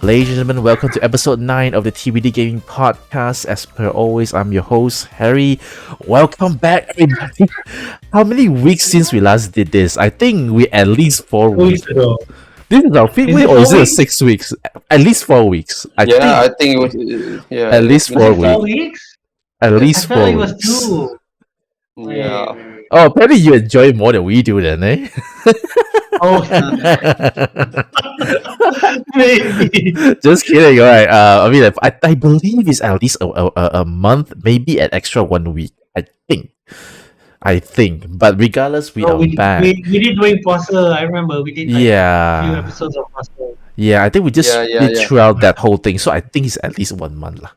Ladies and gentlemen, welcome to episode 9 of the TBD Gaming Podcast. As per always, I'm your host, Harry. Welcome back, everybody. How many weeks since we last did this? I think we at least 4 weeks. ago. This is our fifth Is week, it or is 4 it weeks? 6 weeks? At least 4 weeks. I think it was. At least it's been 4 Was it 4 weeks. weeks? At I least felt 4 like it was weeks. 2. Yeah. Wait. Oh, apparently you enjoy it more than we do, then, eh? Oh, maybe. Just kidding. All right. I mean, I believe it's at least a month, maybe an extra 1 week. I think. But regardless, we No, are back. we did doing puasa. I remember we did like a few Yeah. episodes of puasa. Yeah, I think we just Yeah. did throughout that whole thing. So I think it's at least 1 month, lah.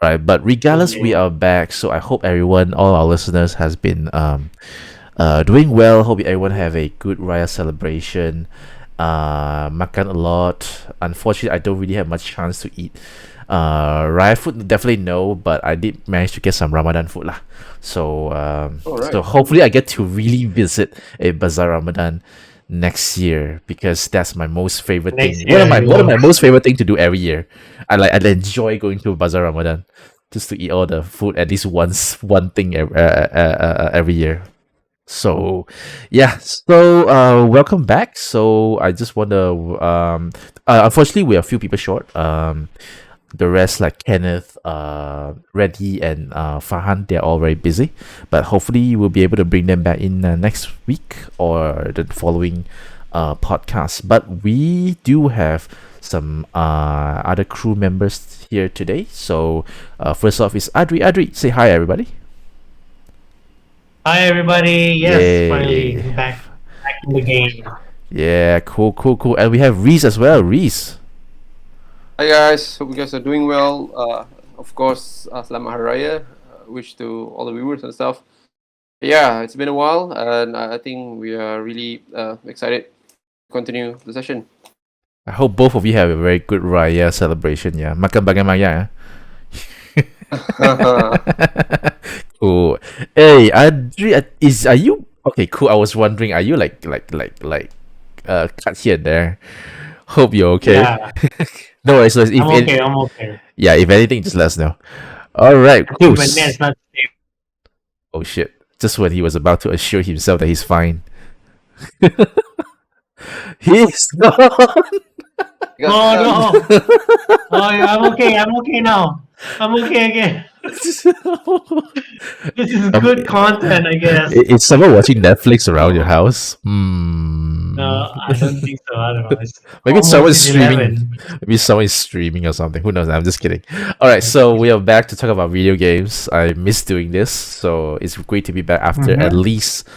Right? But regardless, we are back. So I hope everyone, all our listeners, has been doing well. Hope everyone have a good Raya celebration. Makan a lot. Unfortunately, I don't really have much chance to eat. Raya food definitely no, but I did manage to get some Ramadan food lah. So so hopefully I get to really visit a Bazaar Ramadan next year, because that's my most favorite thing. One of my most favorite thing to do every year. I enjoy going to Bazaar Ramadan just to eat all the food at least one thing every year. So yeah, so welcome back. So I just want to unfortunately we are a few people short. The rest, like Kenneth, Reddy, and Farhan, they're all very busy. But hopefully we'll be able to bring them back in next week or the following podcast. But we do have some other crew members here today. So first off is Adri. Adri, say hi, everybody. Hi everybody. Yes, Yay. finally back in the game. Yeah, cool. And we have Reese as well. Reese. Hi guys, hope you guys are doing well. Of course, Selamat Hari Raya. Wish to all the viewers and stuff. Yeah, it's been a while, and I think we are really excited to continue the session. I hope both of you have a very good Raya celebration. Yeah, makan banyak-banyak. Cool. Hey, Adri, are you okay? Cool. I was wondering, are you like cut here and there? Hope you're okay. Yeah. No worries. So I'm okay. Yeah, if anything, just let us know. All right, cool. But that's not safe. Oh shit! Just when he was about to assure himself that he's fine, he's gone. Oh no. Oh yeah, I'm okay now. I'm okay again. This is good content, I guess. Is someone watching Netflix around your house? No, I don't think so. Otherwise, Maybe someone's Almost streaming. 11. Maybe someone is streaming or something. Who knows? I'm just kidding. All right, so we are back to talk about video games. I miss doing this, so it's great to be back after at least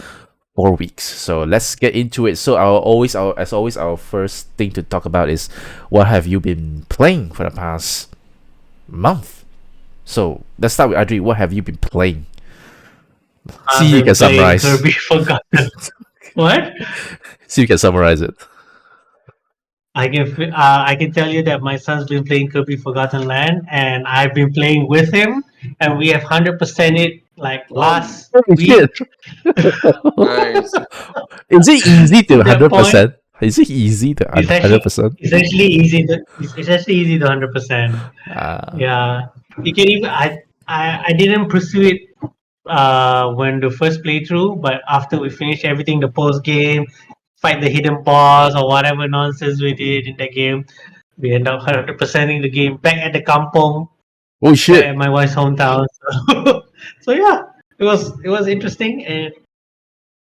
4 weeks. So let's get into it. So as always, our first thing to talk about is what have you been playing for the past month? So let's start with Adri. What have you been playing? See, you can summarize. Kirby Forgotten. What? See, you can summarize it. I can tell you that my son's been playing Kirby Forgotten Land, and I've been playing with him, and we have 100% it like last week. Nice. Is it easy to To that 100%? Is it easy to 100%? It's actually easy to 100%. Yeah, you can even I didn't pursue it when the first playthrough, but after we finished everything, the post game, fight the hidden boss or whatever nonsense we did in the game, we end up 100%ing the game back at the kampong Oh shit! at my wife's hometown. So yeah, it was interesting, and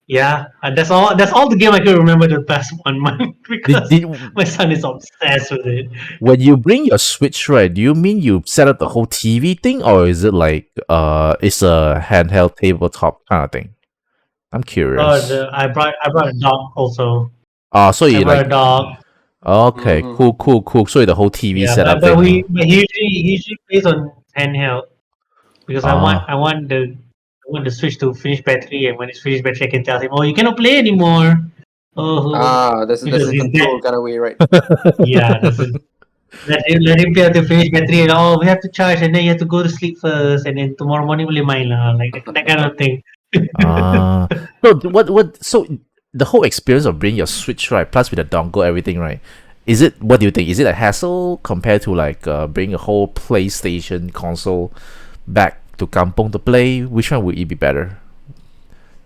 yeah, that's all the game I could remember the past 1 month because my son is obsessed with it. When you bring your Switch, right, do you mean you set up the whole TV thing, or is it like it's a handheld tabletop kind of thing? I'm curious. I brought a dog also. So I you brought like a dog. okay, cool. So the whole TV Yeah, setup but thing. he usually plays on handheld because I want the Switch to finish battery, and when it's finished battery, I can tell him, "Oh, you cannot play anymore." Oh, That's because a he's control kind of way, right? yeah. Let him play until finish battery, and we have to charge, and then you have to go to sleep first, and then tomorrow morning boleh main lah, like that kind of thing. So what? So the whole experience of bringing your Switch, right, plus with the dongle, everything, right? Is it? What do you think? Is it a hassle compared to like bring a whole PlayStation console back to Kampong to play? Which one would it be better?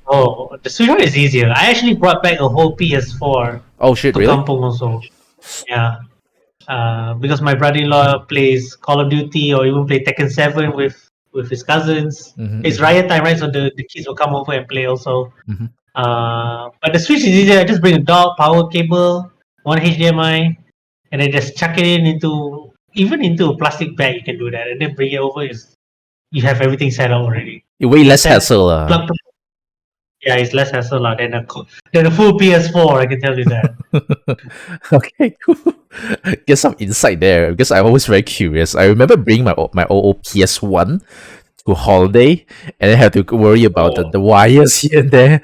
Oh, the Switch one is easier. I actually brought back a whole PS4 Oh shit! to Really? Kampong also. Yeah, because my brother-in-law plays Call of Duty or even play Tekken 7 with his cousins. It's Mm-hmm, riot time, right? So the kids will come over and play also. mm-hmm. But the Switch is easier. I just bring a dock, power cable, one HDMI, and then just chuck it into a plastic bag. You can do that, and then bring it over. You have everything set up already. Way less Set hassle. plug. Yeah, it's less hassle than a full PS4. I can tell you that. Okay, cool. Get some insight there because I'm always very curious. I remember bringing my old PS1 to holiday and then had to worry about Oh, the wires here and there.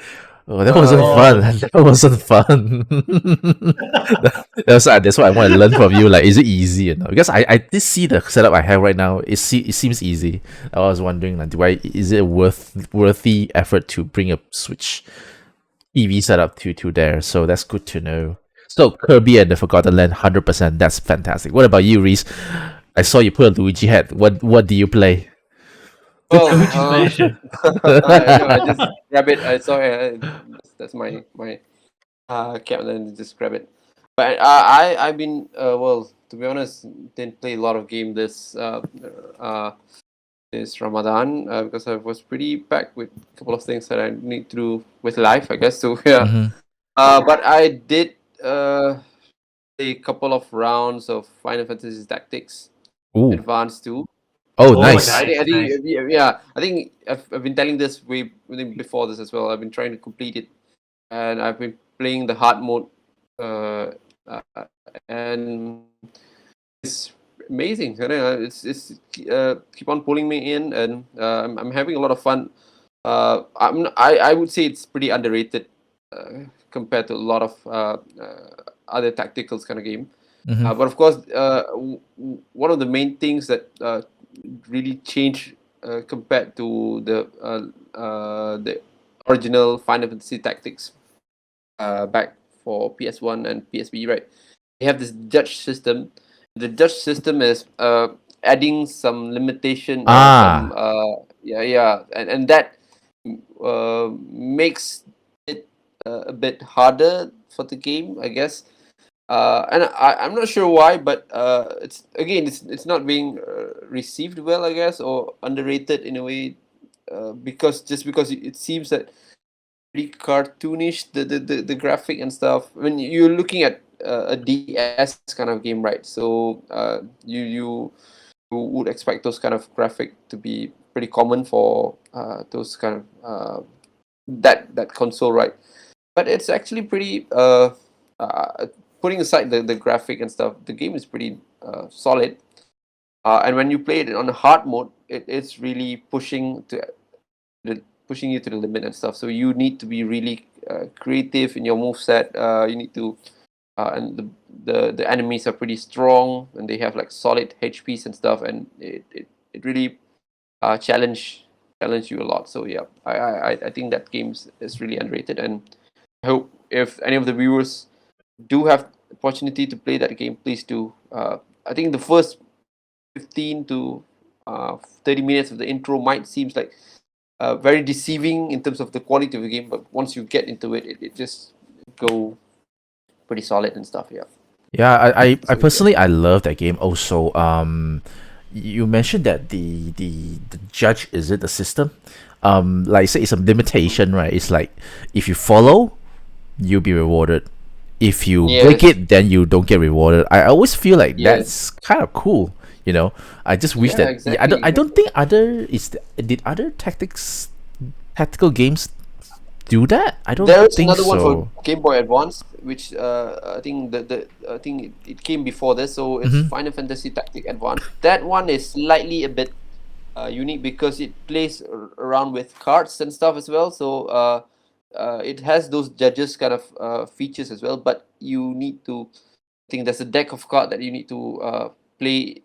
Oh, that wasn't Yeah. fun. oh, That wasn't fun. That's what I want to learn from you. Like, is it easy? Because I did see the setup I have right now. It seems easy. I was wondering, like, is it a worthy effort to bring a Switch TV setup to there? So that's good to know. So Kirby and the Forgotten Land, 100%. That's fantastic. What about you, Reese? I saw you put a Luigi hat. What do you play? Well, Luigi's Mansion. I just grab it. I saw it. That's my cap, and then just grab it. But I've been well, to be honest, didn't play a lot of game uh this Ramadan because I was pretty packed with a couple of things that I need to do with life, I guess. So yeah. Mm-hmm. But I did play a couple of rounds of Final Fantasy Tactics Ooh. Advanced 2. Oh, Oh, nice. I think, nice, nice. yeah. I think I've been telling this way I think before this as well. I've been trying to complete it, and I've been playing the hard mode, uh, uh, and it's amazing. You know, it's keep on pulling me in, and I'm having a lot of fun. I would say it's pretty underrated compared to a lot of other tacticals kind of game. Mm-hmm. But of course, one of the main things that really changed compared to the original Final Fantasy Tactics back for PS1 and PSP, right? They have this judge system. The judge system is adding some limitation or some Ah. and that makes it a bit harder for the game, I guess. And I'm not sure why, but it's not being received well, I guess, or underrated in a way, because it seems that pretty cartoonish the graphic and stuff. When you're looking at a DS kind of game, right? So you would expect those kind of graphic to be pretty common for those kind of that console, right? But it's actually pretty uh putting aside the graphic and stuff, the game is pretty solid. And when you play it on a hard mode, it's really pushing you to the limit and stuff. So you need to be really creative in your move set. You need to and the enemies are pretty strong and they have like solid HPs and stuff, and it really challenge you a lot. So yeah, I think that game is really underrated, and I hope if any of the viewers do have opportunity to play that game, please do. I think the first 15 to 30 minutes of the intro might seems like very deceiving in terms of the quality of the game, but once you get into it, it just go pretty solid and stuff. Yeah. Yeah, I So yeah. personally I love that game also. You mentioned that the judge, is it the system? Like I say, it's a limitation, right? It's like if you follow, you'll be rewarded. If you break Yes. it, then you don't get rewarded. I always feel like Yes. that's kind of cool. I just wish Yeah. that, yeah, Exactly. I don't Exactly. think did other tactical games do that? I don't There's think another one for so. Game Boy Advance, which I think I think it came before this, so it's Mm-hmm. Final Fantasy Tactic Advance. That one is slightly a bit unique because it plays around with cards and stuff as well. So it has those judges kind of features as well. But you need to, I think there's a deck of cards that you need to play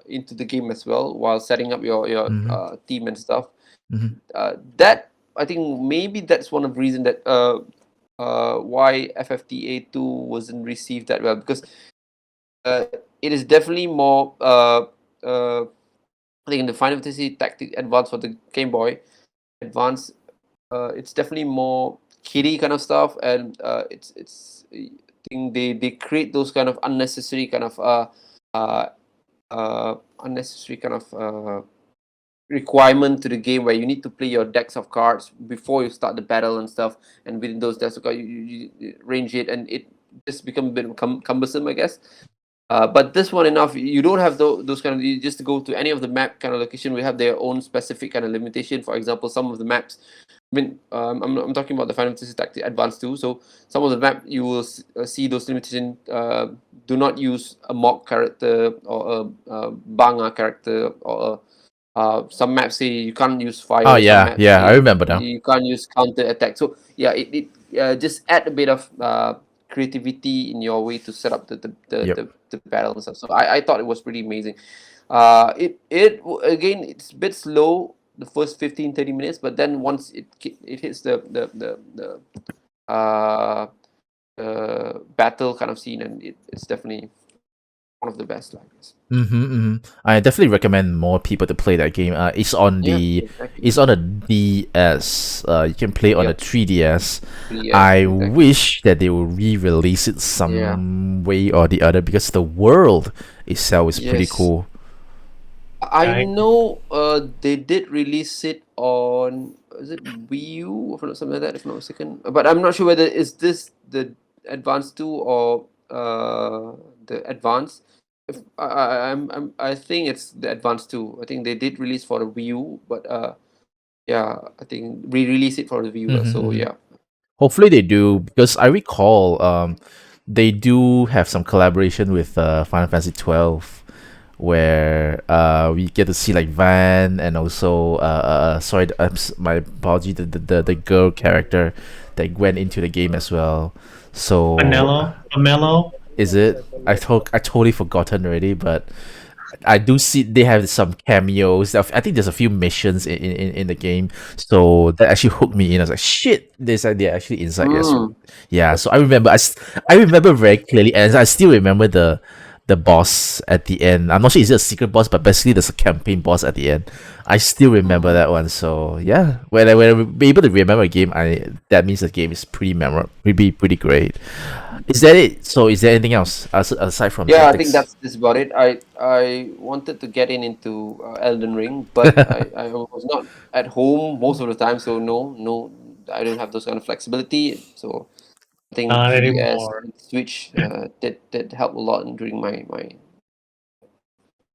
into the game as well while setting up your Mm-hmm. team and stuff. Mm-hmm. That I think maybe that's one of the reason that why FFTA 2 wasn't received that well, because it is definitely more. I think in the Final Fantasy Tactics Advance for the Game Boy Advance, it's definitely more kiddie kind of stuff, and it's. I think they create those kind of unnecessary kind of uh, unnecessary kind of requirement to the game where you need to play your decks of cards before you start the battle and stuff. And within those decks of cards, you range it, and it just become a bit cumbersome, I guess. But this one enough, you don't have those kind of. You just go to any of the map kind of location. We have their own specific kind of limitation. For example, some of the maps. I mean, I'm talking about the Final Fantasy Tactics Advance too. So some of the map you will see those limitations. Do not use a mock character or a banga character or a some maps say you can't use Oh fire. Some yeah, maps yeah, I say remember now. you can't use counter attack. So yeah, it just add a bit of creativity in your way to set up Yep. the battle and stuff. So I thought it was pretty amazing. Again, it's a bit slow the first 15-30 minutes, but then once it hits uh battle kind of scene, and it's definitely one of the best, I guess. I definitely recommend more people to play that game. It's on Yeah, the exactly. it's on a DS. You can play on a Yep. 3DS. Yes, I exactly. wish that they will re-release it Yeah. some way or the other because the world itself is pretty Yes. cool. I Right. know they did release it on, is it Wii U or something like that, if I'm not mistaken. But I'm not sure whether is this the Advance 2 or the Advance. If I think it's the Advance 2. I think they did release for the Wii U, but yeah, I think re-release it for the Wii U. So yeah. Hopefully they do because I recall they do have some collaboration with Final Fantasy 12 where we get to see like Van and also sorry my apology the girl character that went into the game as well. So Pomelo. is it? I totally forgotten already, but I do see they have some cameos. I think there's a few missions in the game, so that actually hooked me in. I was like, "Shit, they're actually inside." Yes, Mm. yeah. So I remember, I remember very clearly, and I still remember the boss at the end. I'm not sure is it a secret boss, but basically there's a campaign boss at the end. I still remember that one. So yeah, when I be able to remember a game, that means the game is pretty memorable, pretty great. Is that it? So is there anything else aside from Yeah, I think tactics? that's about it. I wanted to get into Elden Ring, but I was not at home most of the time, so no, I don't have those kind of flexibility. So I think Not 3DS anymore. and Switch did help a lot during my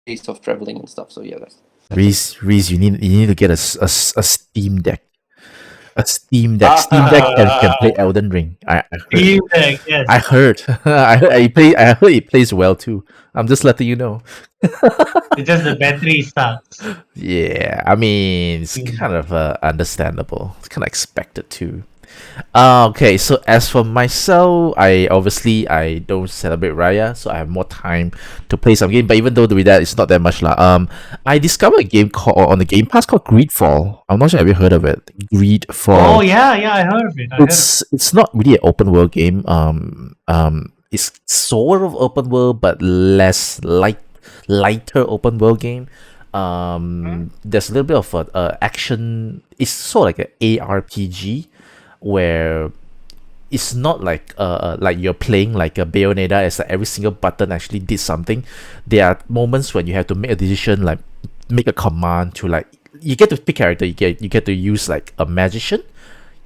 days of traveling and stuff. So yeah, that's it. Reese, you need to get a Steam Deck. A Steam Deck. Steam Deck can play Elden Ring. I heard. Steam Deck, yes. I heard. I heard it plays well too. I'm just letting you know. It's just the battery sucks. Yeah, I mean it's Mm. kind of understandable. It's kind of expected too. Okay, so as for myself, I don't celebrate Raya, so I have more time to play some game. But even though with that, it's not that much lah. I discovered a game called on the Game Pass called Greedfall. I'm not sure have you heard of it. Oh Greedfall. yeah, I heard of it. It's not really an open world game. It's sort of open world, but lighter open world game. There's a little bit of action. It's sort of like an ARPG where it's not like you're playing like a Bayonetta as like every single button actually did something. There are moments when you have to make a decision, like make a command to like you get to pick character. You get to use like a magician,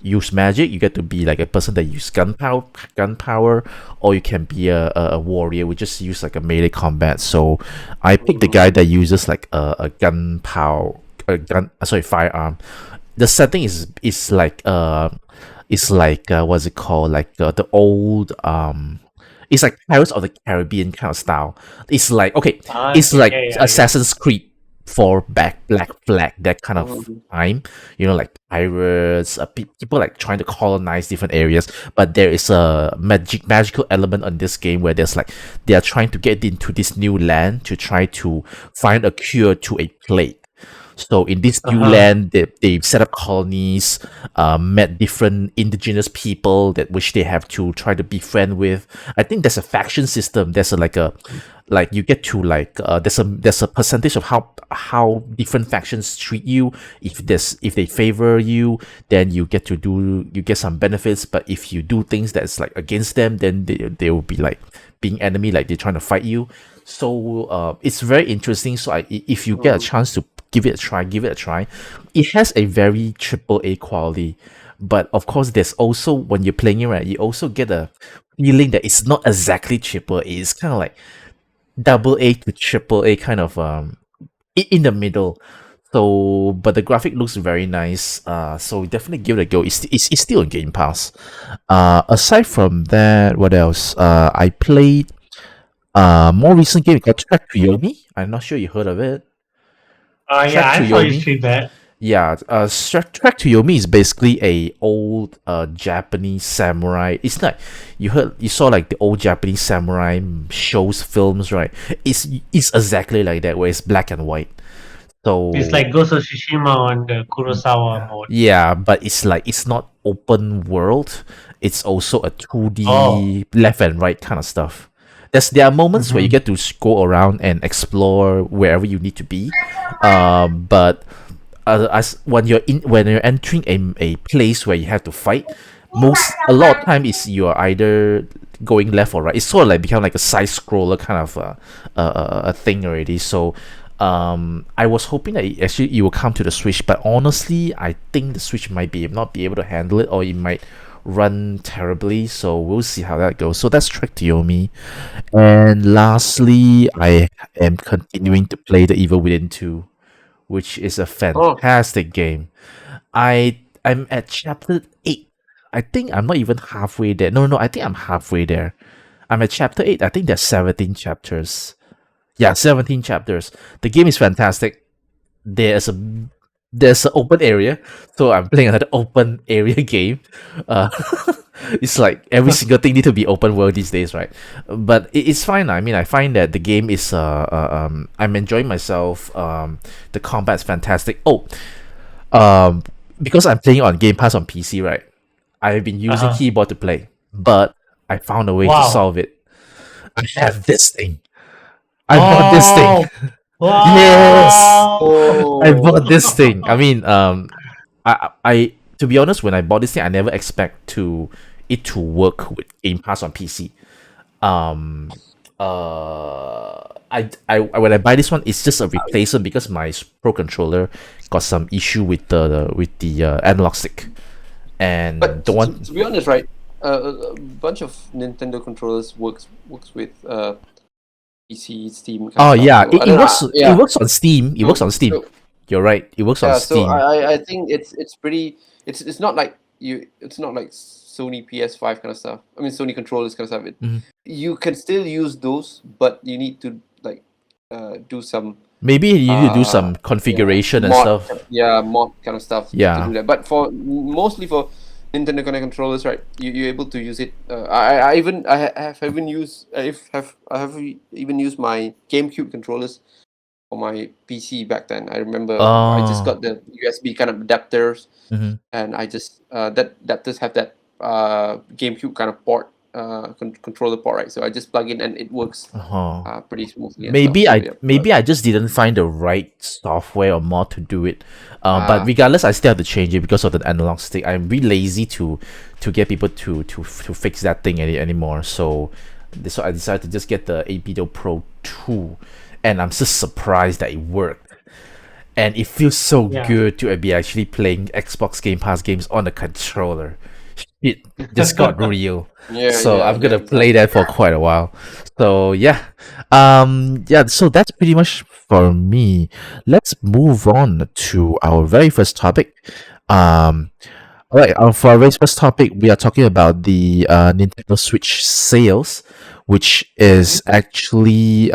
use magic. You get to be like a person that use gunpowder, or you can be a warrior. We just use like a melee combat. So I picked the guy that uses like a gunpowder, firearm. The setting is like what's it called, like the old it's like Pirates of the Caribbean kind of style. It's like okay, it's Okay, like yeah, I get it. Assassin's Creed for back Black Flag, that kind of Mhm. time. Like pirates, people like trying to colonize different areas. But there is a magical element on this game where there's like they are trying to get into this new land to try to find a cure to a plague. So in this new Uh-huh. land, they set up colonies, met different indigenous people that which they have to try to befriend with. I think there's a faction system. There's a like you get to there's a percentage of how different factions treat you. If they favor you, then you get some benefits. But if you do things that's like against them, then they will be like being enemy, like they're trying to fight you. So it's very interesting. So if you get a Mm. chance to give it a try, give it a try. It has a very triple A quality, but of course, there's also when you're playing it, right, you also get a feeling that it's not exactly triple A. It's kind of like double A to triple A, kind of in the middle. So, but the graphic looks very nice. So definitely give it a go. It's still on Game Pass. Aside from that, what else? I played more recent game called Track to Yomi. I'm not sure you heard of it. Yeah, Track to I saw you Yomi. stream that. Yeah, Track to Yomi is basically a old Japanese samurai. It's like you saw like the old Japanese samurai shows films, right? It's exactly like that, where it's black and white. It's So like Ghost of Tsushima on the Kurosawa mode. yeah, but it's like it's not open world. It's also a Oh. 2D left and right kind of stuff. There are moments where you Mm-hmm. get to go around and explore wherever you need to be, but as when you're entering a place where you have to fight, a lot of time is you're either going left or right. It's sort of like become like a side scroller kind of a thing already. So I was hoping that it will come to the Switch, but honestly, I think the Switch might not be able to handle it, or it might run terribly. So we'll see how that goes. So that's Trek to Yomi. And lastly, I am continuing to play The Evil Within 2, which is a Oh, fantastic game. I'm at chapter 8. I think I'm not even halfway there. No, I think I'm halfway there. I'm at chapter 8. I think there's 17 chapters. Yeah, 17 chapters. The game is fantastic. There's a there's an open area, so I'm playing another open area game. Uh, it's like every single thing need to be open world these days, right? But it's fine. I mean, I find that the game is I'm enjoying myself. The combat's fantastic. Um, because I'm playing on Game Pass on PC, right? I've been using Uh-huh. keyboard to play, but I found a way to Wow. solve it. I have this thing. I bought this thing. Oh. Yes, Wow. I bought oh, this thing. I mean, I to be honest, when I bought this thing, I never expect it to work with Game Pass on PC. Um, when I buy this one, it's just a replacement because my Pro controller got some issue with the analog stick, and but the to, one. to be honest, right? A bunch of Nintendo controllers works with PC, Steam kind of Oh stuff. yeah, So I it don't know. works. It Yeah. works on Steam. It works So on Steam. so You're right. It works on yeah. So Steam. I think it's pretty. It's not like you. It's not like Sony PS5 kind of stuff. I mean Sony controllers kind of stuff. Mhm. You can still use those, but you need to like do some Maybe you need to do uh some yeah configuration and mod stuff. yeah mod kind of stuff to Yeah. do that. But for mostly for Nintendo Connect controllers, right? You're able to use it. I have even used I have even used my GameCube controllers for my PC back then. I remember I just Oh. got the USB kind of adapters, Mhm. and I just that adapters have that GameCube kind of port, controller port, right? So I just plug in and it works Uh-huh. pretty smoothly and stuff. So yeah, Maybe I just didn't find the right software or mod to do it. But uh, regardless, I still have to change it because of the analog stick. I'm really lazy to get people to fix that thing anymore. So I decided to just get the APDO Pro 2, and I'm just surprised that it worked. And it feels so Yeah. good to be actually playing Xbox Game Pass games on a controller. It just got real. yeah, So yeah, I'm yeah, gonna play exactly. that for quite a while. So yeah. Yeah, so that's pretty much for me. Let's move on to our very first topic. Um all right, for our very first topic, we are talking about the Nintendo Switch sales, which is actually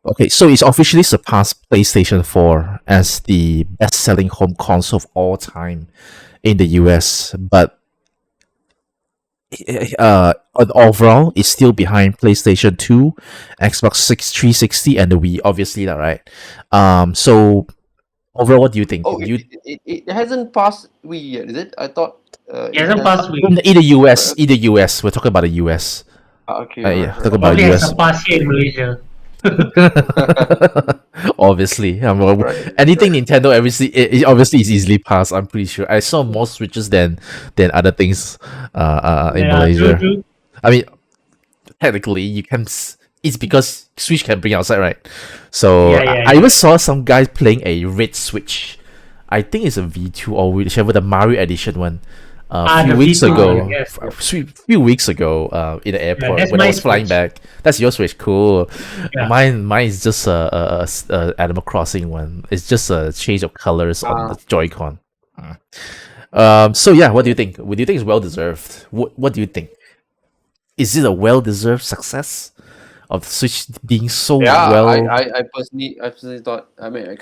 okay, so it's officially surpassed PlayStation 4 as the best-selling home console of all time in the US, but overall is still behind PlayStation 2, Xbox 360, and the Wii, obviously, that right. So overall, what do you think? Oh, it hasn't passed Wii yet, is it? I thought He it hasn't has. passed week. In the US, Right? in the US, we're talking about the US. Okay, Yeah, right, talking right. about Probably has US. a pass here in Malaysia. Obviously, Right, anything right. Nintendo obviously obviously is easily passed. I'm pretty sure. I saw more switches than other things in Yeah, true, Malaysia. true. I mean, technically, you can. It's because Switch can bring outside, right? So Yeah, yeah, I yeah. even saw some guys playing a red Switch. I think it's a V2 or whichever, the Mario edition one. A Ah, few the weeks V2 one. ago, Yes, yes. few weeks ago, in the Yeah, airport that's when I my was flying Switch. back. That's your Switch, cool. Yeah. Mine is just a Animal Crossing one. It's just a change of colors on the Joy-Con. So yeah, what do you think? Would you think it's well deserved? What do you think? Is it a well deserved success of the Switch being so Yeah, well? I personally thought. I mean,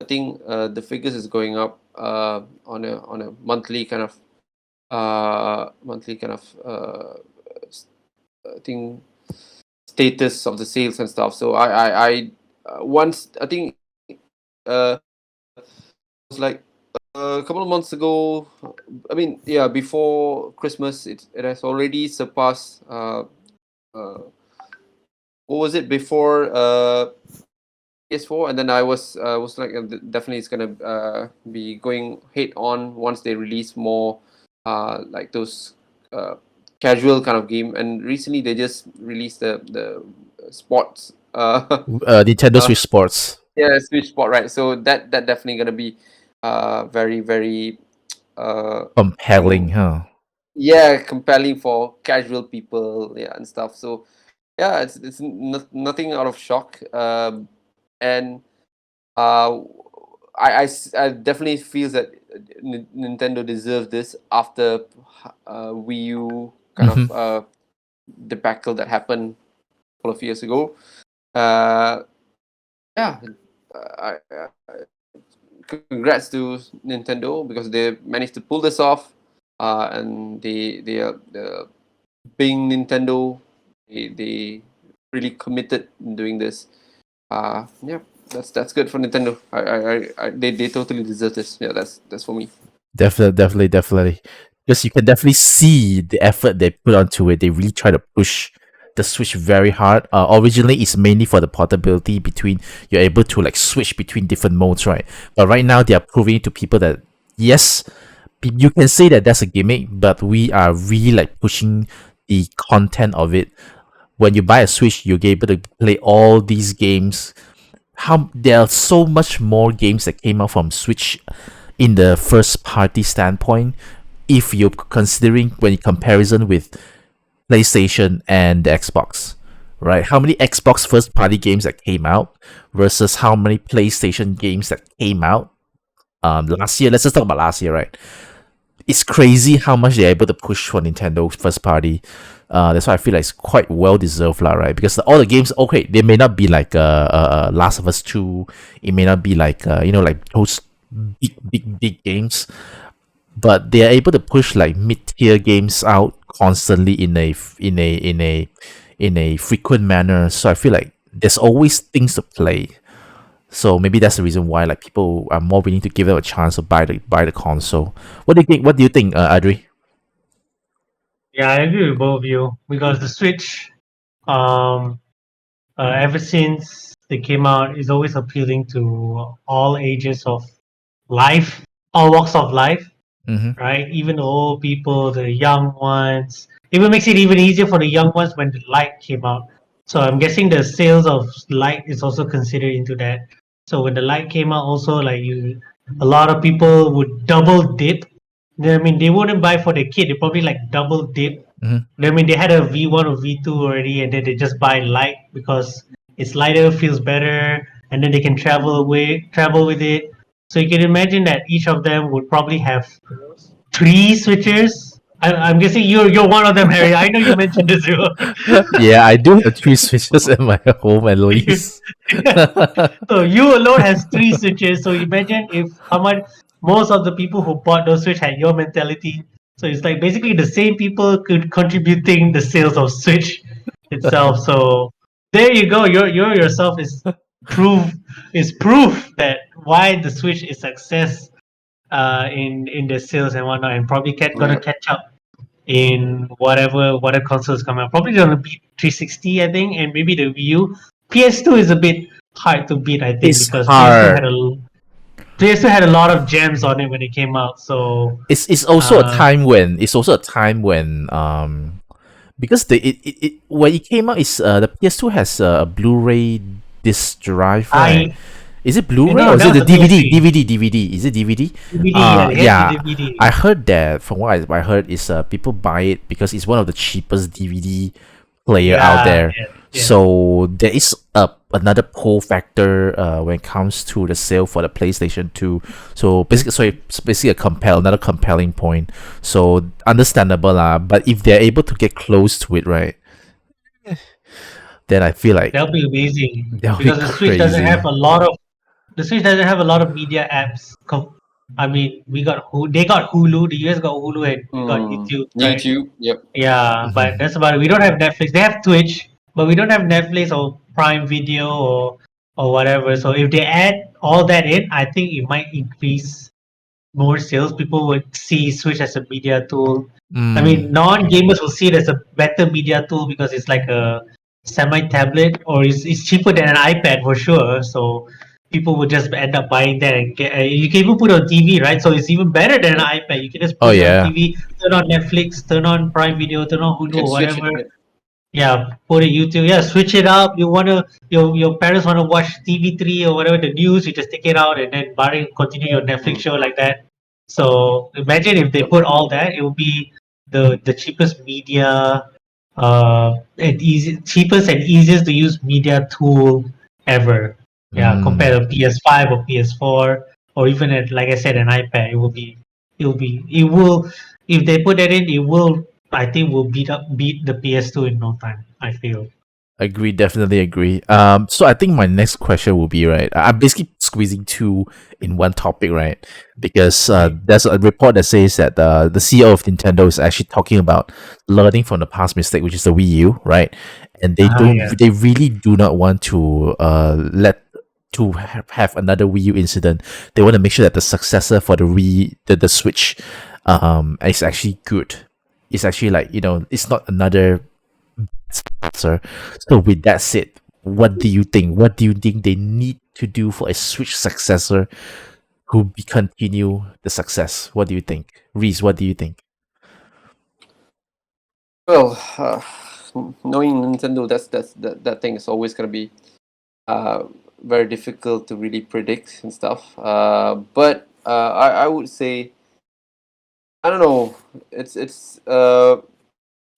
I think the figures is going up on a monthly kind of s- I think status of the sales and stuff. So I once I think it was like a couple of months ago. I mean, yeah, before Christmas, it has already surpassed. Uh, what was it before? PS4, and then I was like, definitely it's gonna be going head on once they release more like those casual kind of game. And recently they just released the sports Nintendo uh Switch Sports. yeah, Switch Sport, right? So that definitely gonna be very very I Compelling, think, huh? yeah, compelling for casual people, yeah, and stuff. So yeah, it's nothing out of shock. And uh, I definitely feel that Nintendo deserves this after Wii U kind of Hmm. debacle that happened a couple of years ago. Uh, yeah, congrats to Nintendo because they managed to pull this off, and they are being Nintendo, they really committed in doing this. Yeah, that's good for Nintendo. They totally deserve this. Yeah, that's for me. Definitely. Because you can definitely see the effort they put onto it. They really try to push the Switch very hard. Originally, it's mainly for the portability between you're able to like switch between different modes, right? But right now, they are proving to people that yes, you can say that that's a gimmick, but we are really like pushing the content of it. When you buy a Switch, you're able to play all these games. How there are so much more games that came out from Switch in the first party standpoint if you're considering when you comparison with PlayStation and the Xbox, right? How many Xbox first party games that came out versus how many PlayStation games that came out last year? Let's just talk about last year, right? It's crazy how much they're able to push for Nintendo first party. That's why I feel like it's quite well deserved, lah, right? Because all the games, okay, they may not be like Last of Us 2. It may not be like like those big games, but they are able to push like mid-tier games out constantly in a frequent manner. So I feel like there's always things to play. So maybe that's the reason why like people are more willing to give them a chance to buy the console. What do you think? What do you think, Adri? Yeah, I agree with both of you because the Switch, um, ever since they came out, is always appealing to all ages of life, all walks of life, Mm-hmm. right? Even the old people, the young ones. Even makes it even easier for the young ones when the light came out. So I'm guessing the sales of light is also considered into that. So when the light came out, also like a lot of people would double dip. I mean, they wouldn't buy for their kid. They probably like double dip. Mm-hmm. I mean, they had a V1 or V2 already, and then they just buy light because it's lighter, feels better, and then they can travel with it. So you can imagine that each of them would probably have three switches. I'm guessing you're one of them, Harry. I know you mentioned this. Yeah, I do have three switches at my home at least. So you alone has three switches. So imagine if how much most of the people who bought those switch had your mentality. So it's like basically the same people could contributing the sales of Switch itself. So there you go. Your yourself proof proof that why the Switch is success in the sales and whatnot, and probably gonna Yeah. catch up in whatever consoles come out. Probably gonna beat 360, I think, and maybe the Wii U. PS2 is a bit hard to beat, I think, It's because hard. PS2 had a lot of gems on it when it came out. So It's also a uh, time when because it when it came out is the PS2 has a Blu-ray disc drive, right? I Is it Blu-ray no, or is that it was the the DVD? PS3 DVD. Is it DVD? DVD. Yeah, they had the Yeah. I DVD. heard that from what I heard is people buy it because it's one of the cheapest DVD player out Yeah, there. yes, yes. So there is another pull factor when it comes to the sale for the PlayStation 2. So it's basically another compelling point. So understandable lah. But if they're able to get close to it, right, then I feel like That'll be amazing that'll be because crazy. the Switch doesn't have a lot of media apps. I mean, they got Hulu. The US got Hulu and we got YouTube, right? YouTube. Yep. Yeah, but Mhm. that's about it. We don't have Netflix. They have Twitch, but we don't have Netflix or Prime Video or whatever. So if they add all that in, I think it might increase more sales. People would see Switch as a media tool. I Mm. mean, non-gamers will see it as a better media tool because it's like a semi-tablet or it's cheaper than an iPad for sure. So people would just end up buying that and you can even put it on TV, right? So it's even better than an Yep. iPad. You can just Oh put it on yeah. TV, turn on Netflix, turn on Prime Video, turn on You Hulu can or switch it. whatever. Yep. Yeah, put it YouTube. Yeah, switch it up. Your parents wanna watch TV3 or whatever the news. You just take it out and then continue your Netflix Mm. show like that. So imagine if they Yep. put all that, it would be the cheapest media, cheapest and easiest to use media tool ever. Yeah, Mm. compared to PS5 or PS4 or even like I said, an iPad. It will if they put that in, it will I think will beat the PS2 in no time. I feel. Agree, definitely agree. So I think my next question will be right. I'm basically squeezing two in one topic, right? Because Okay. there's a report that says that the CEO of Nintendo is actually talking about learning from the past mistake, which is the Wii U, right? And Yeah. they really do not want to have another Wii U incident. They want to make sure that the successor for the Switch, is actually good. It's actually like it's not another sir. So with that said, what do you think? What do you think they need to do for a Switch successor who be continue the success? What do you think, Reese? What do you think? Well, knowing Nintendo, that thing is always gonna be very difficult to really predict and stuff. But I would say I don't know. It's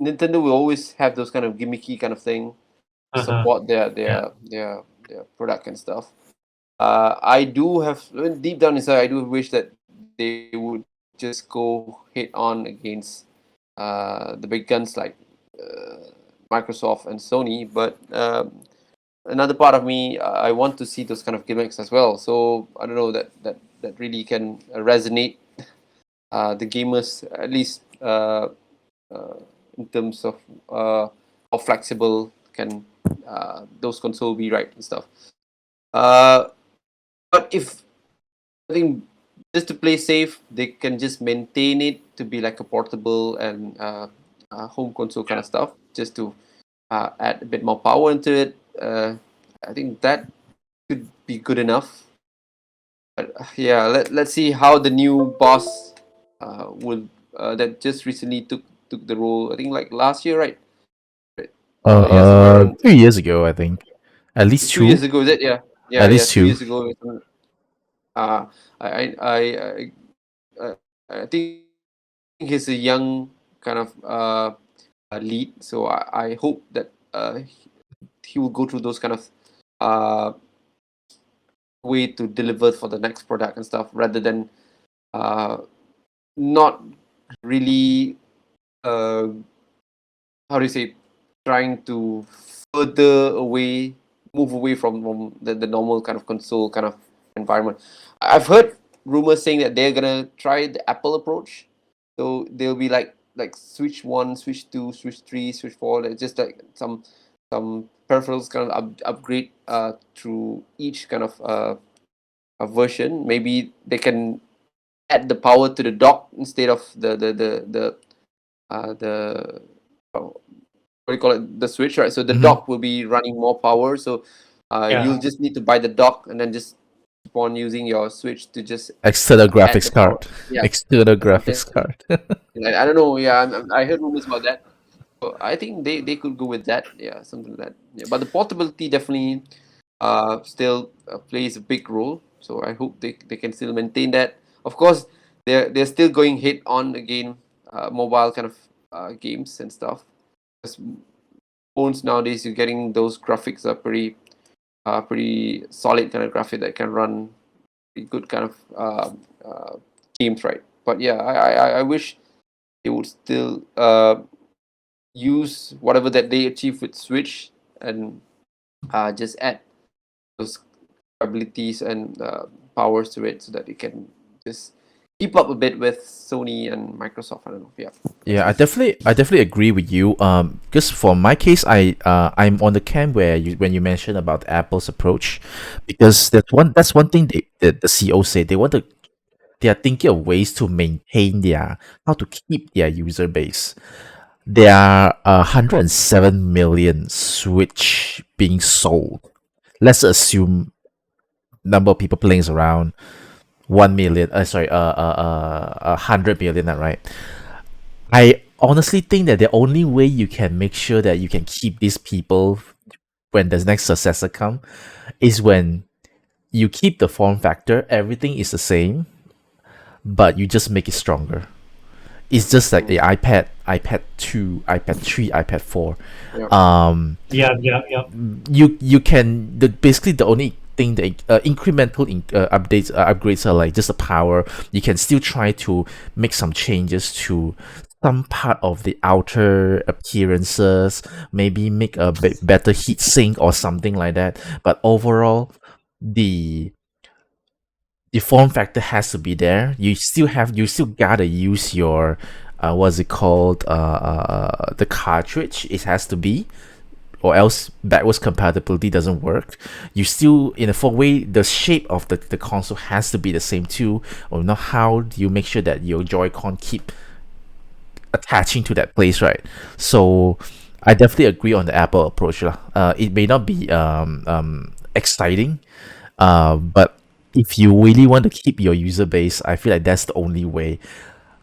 Nintendo will always have those kind of gimmicky kind of thing to Uh-huh. support Yeah. their product and stuff. I do have deep down inside, I do wish that they would just go head on against the big guns like Microsoft and Sony. But another part of me, I want to see those kind of gimmicks as well. So I don't know that really can resonate the gamers at least uh, in terms of how flexible can those console be, right, and stuff. Uh, but if I think just to play safe, they can just maintain it to be like a portable and home console kind Yeah. of stuff, just to add a bit more power into it. I think that could be good enough. But yeah, let's see how the new boss will that just recently took the role. I think like last year, right? Right. Yeah, somewhere around 2 years ago, I think. At least 2 years two. ago. Is it? Yeah, At yeah. least Two two. years ago. Uh, I think he's a young kind of lead, so I hope that he will go through those kind of uh, way to deliver for the next product and stuff, rather than uh, not really how do you say, trying to further away move away from the normal kind of console kind of environment. I've heard rumors saying that they're gonna try the Apple approach, So they'll be like switch one, switch two, switch three, switch four. Like just like some peripherals kind of upgrade through each kind of a version. Maybe they can add the power to the dock instead of the what do you call it, the switch, right? So the Mhm. dock will be running more power. So you'll Yeah. just need to buy the dock and then just keep on using your switch to just External add graphics the power. card. Yeah, External yeah. graphics card. I don't know. Yeah, I heard rumors about that. So I think they could go with that. Yeah, something like that. Yeah, but the portability definitely still plays a big role. So I hope they can still maintain that. Of course, they're still going hit on again mobile kind of games and stuff. Because phones nowadays, you're getting those graphics are pretty solid kind of graphic that can run pretty good kind of games, right? But yeah, I wish they would still use whatever that they achieve with Switch and just add those abilities and powers to it so that it can just keep up a bit with Sony and Microsoft. I don't know. Yeah, that's Yeah, me. I definitely agree with you. Because for my case, I'm on the camp where you when you mentioned about Apple's approach, because that's one thing the CEO said they are thinking of ways to maintain their how to keep their user base. There are 107 million Switch being sold. Let's assume number of people playing is around 1 million. Sorry, 100 million. Right. I honestly think that the only way you can make sure that you can keep these people when the next successor come is when you keep the form factor. Everything is the same, but you just make it stronger. It's just like the Mm, iPad 2, iPad 3, iPad 4. yeah. Um, Yeah, yeah, yeah. you can basically the only thing the incremental updates upgrades are like just the power. You can still try to make some changes to some part of the outer appearances, maybe make a bit better heat sink or something like that. But overall, the the form factor has to be there. You still gotta use your what's it called, the cartridge. It has to be, or else backwards compatibility doesn't work. You still, in a full way, the shape of the console has to be the same too. Or not, how do you make sure that your Joy-Con keep attaching to that place, right? So I definitely agree on the Apple approach lah. It may not be exciting, but if you really want to keep your user base, I feel like that's the only way.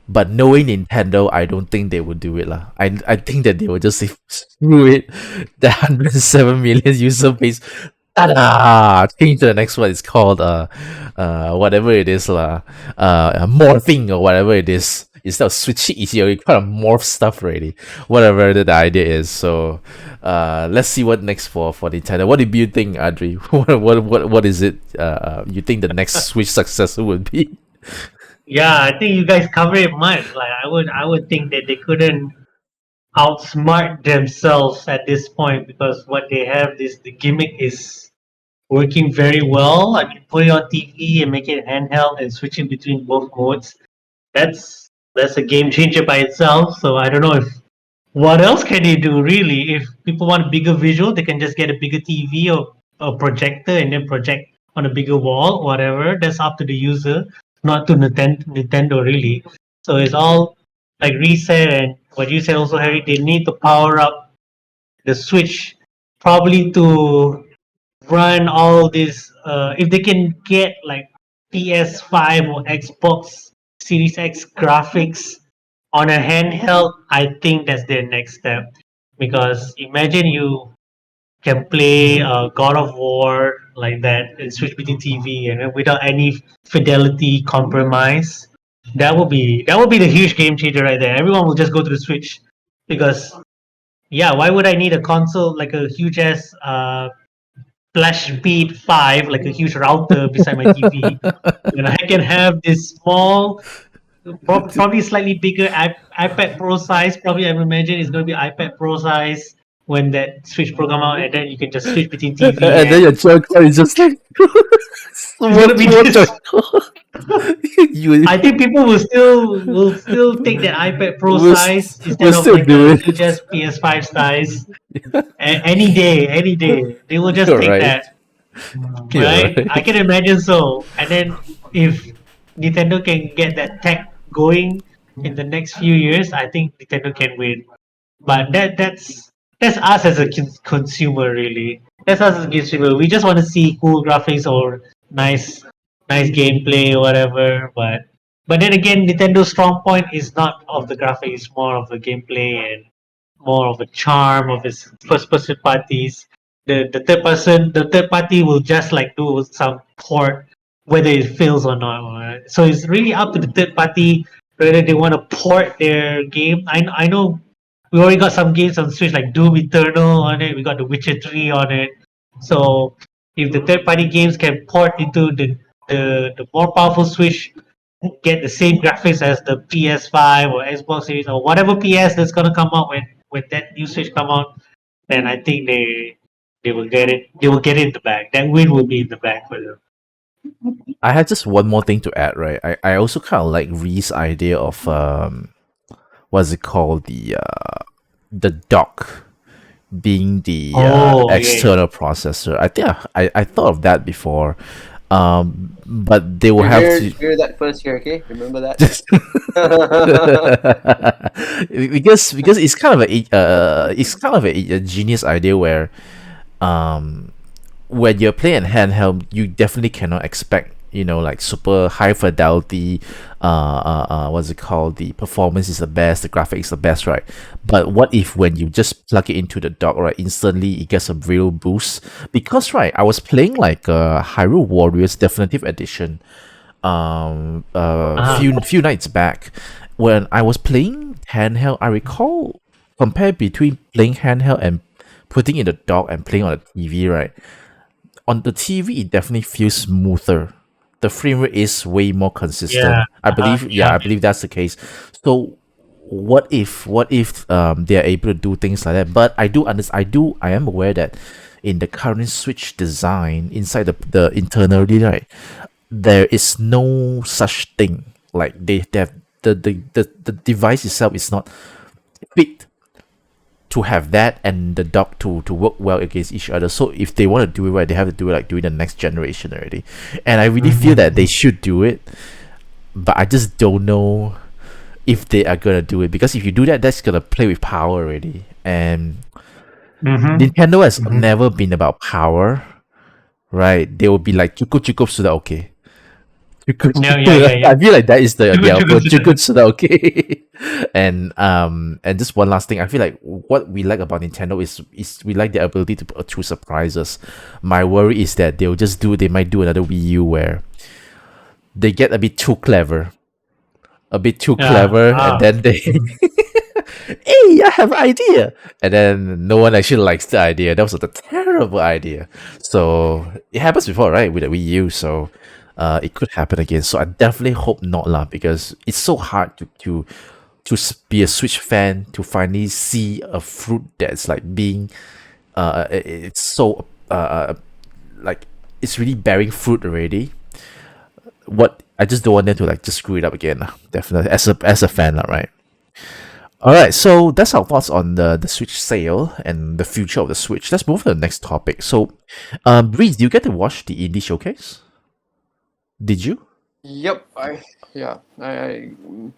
But knowing Nintendo, I don't think they would do it lah. I think that they will just say screw it. The 107 million user base, ta-da! Change to the next one. It's called whatever it is lah. Morphing or whatever it is. Instead of switching, it's you kind of morph stuff already. Whatever the idea is. So, let's see what next for Nintendo. What do you think, Adri? What is it? You think the next Switch successor would be? Yeah, I think you guys cover it much. Like I would think that they couldn't outsmart themselves at this point because what they have this the gimmick is working very well. I mean, put it on TV and make it handheld and switching between both modes. That's a game changer by itself. So I don't know if what else can they do really? If people want a bigger visual, they can just get a bigger TV or a projector and then project on a bigger wall, whatever. That's up to the user, not to Nintendo really. So it's all like reset and what you said also, Harry. They need to power up the Switch probably to run all this. If they can get like PS5 or Xbox Series X graphics on a handheld, I think that's their next step. Because imagine you can play God of War like that and switch between TV and without any fidelity compromise. That would be the huge game changer right there. Everyone will just go to the Switch because yeah, why would I need a console like a huge ass flash speed 5, like a huge router beside my TV, when I can have this small, probably slightly bigger iPad Pro size. Probably I imagine it's going to be iPad Pro size when that Switch Pro come out, and then you can just switch between TV And then your and Joy-Con is just like it's gonna be small this. Joy-Con. you I think people will still take that iPad Pro will, size will instead of still like do the it. huge PS5 size. Any day, they will just You're take right. that, You're right? I right. can imagine so. And then if Nintendo can get that tech going in the next few years, I think Nintendo can win. But that's us as a consumer, really. That's us as a consumer. We just want to see cool graphics or nice gameplay or whatever. But then again, Nintendo's strong point is not of the graphics, it's more of the gameplay and more of a charm of its first person parties. The third party will just like do some port whether it fails or not. Right? So it's really up to the third party whether they want to port their game. I know we already got some games on Switch like Doom Eternal on it. We got The Witcher 3 on it. So if the third party games can port into the more powerful Switch, get the same graphics as the PS5 or Xbox Series or whatever PS that's gonna come out when that new Switch come out, then I think they will get it. They will get it in the bag. That win will be in the bag for them. I had just one more thing to add, right? I also kind of like Ree's idea of what's it called, the dock being the Oh yeah, external processor. I think I thought of that before, but they will You have hear, to hear that first here, okay? Remember that? because it's kind of a genius idea where um when you're playing handheld, you definitely cannot expect, like super high fidelity. What's it called? The performance is the best, the graphics is the best, right? But what if when you just plug it into the dock, right, instantly it gets a real boost? Because right, I was playing like Hyrule Warriors Definitive Edition, uh-huh. few nights back when I was playing handheld. I recall compare between playing handheld and putting in the dock and playing on the TV, right? On the TV, it definitely feels smoother. The frame rate is way more Yeah, consistent. I believe, yeah, yeah, I believe that's the case. So, what if they are able to do things like that? But I do understand. I am aware that in the current Switch design inside the internally, right, there is no such thing. Like they have the device itself is not fit to have that and the dock to work well against each other. So if they want to do it right, they have to do it like during the next generation already. And I really feel that they mm-hmm. should do it, but I just don't know if they are gonna do it, because if you do that, that's gonna play with power already. And Mm-hmm. Nintendo has Mm-hmm. never been about power, right? They will be like cukup cukup sudah okay. Yeah. I feel like that is their True, approach. true. Good, so that okay. And just one last thing, I feel like what we like about Nintendo is we like their ability to surprise us. My worry is that they might do another Wii U where they get a bit too Yeah. clever, and then they hey, I have an idea, and then no one actually likes the idea. That was a terrible idea. So it happens before, right, with the Wii U. So it could happen again. So I definitely hope not, lah, because it's so hard to be a Switch fan, to finally see a fruit that's like being it's so like it's really bearing fruit already. What I just don't want them to like just screw it up again, lah. Definitely as a fan, lah, right? All right, so that's our thoughts on the Switch sale and the future of the Switch. Let's move to the next topic. So, Breeze, do you get to watch the indie showcase? Did you? Yep, I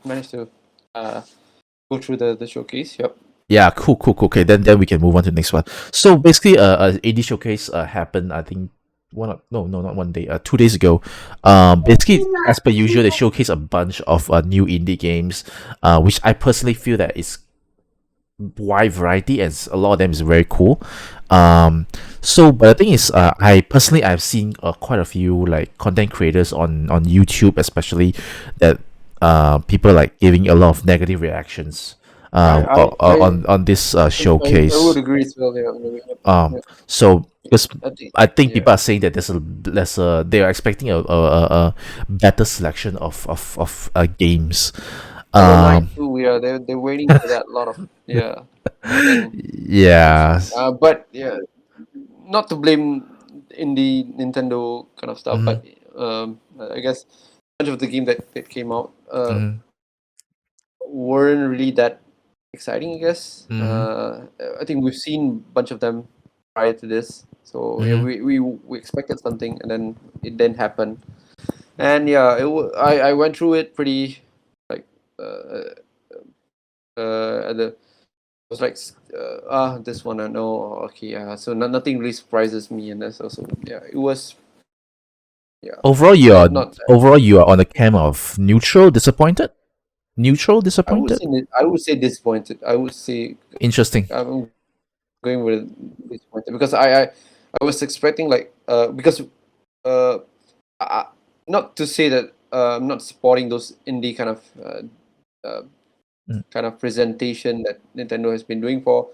managed to go through the showcase. Yep. Yeah, cool. Okay, then we can move on to the next one. So basically, indie showcase happened. I think no, not one day. 2 days ago. Basically, as per usual, they showcase a bunch of new indie games, which I personally feel that is wide variety, and a lot of them is very cool. But the thing is, I've seen quite a few like content creators on YouTube, especially that people like giving a lot of negative reactions on this I would showcase. agree as well. Yeah, Um, yeah. so because I think, I think yeah. people are saying that they are expecting a better selection of games. I don't mind Um, too. Yeah, they're waiting for that lot of, yeah. And then, Yeah. but yeah, not to blame indie Nintendo kind of stuff, Mm-hmm. but I guess a bunch of the game that came out Mm-hmm. weren't really that exciting. I guess Mm-hmm. I think we've seen a bunch of them prior to this, so yeah, Mm-hmm. we expected something, and then it didn't happen. And yeah, I went through it pretty like uh, at the I was like, this one I know. Okay, yeah. So nothing really surprises me, and that's also yeah. It was yeah. Overall, you're Not. overall you are on the camp of neutral, disappointed. Neutral, disappointed. I would say disappointed. I would say Interesting. I'm going with disappointed because I was expecting like because uh I, not to say that I'm not supporting those indie uh, Mm. kind of presentation that Nintendo has been doing for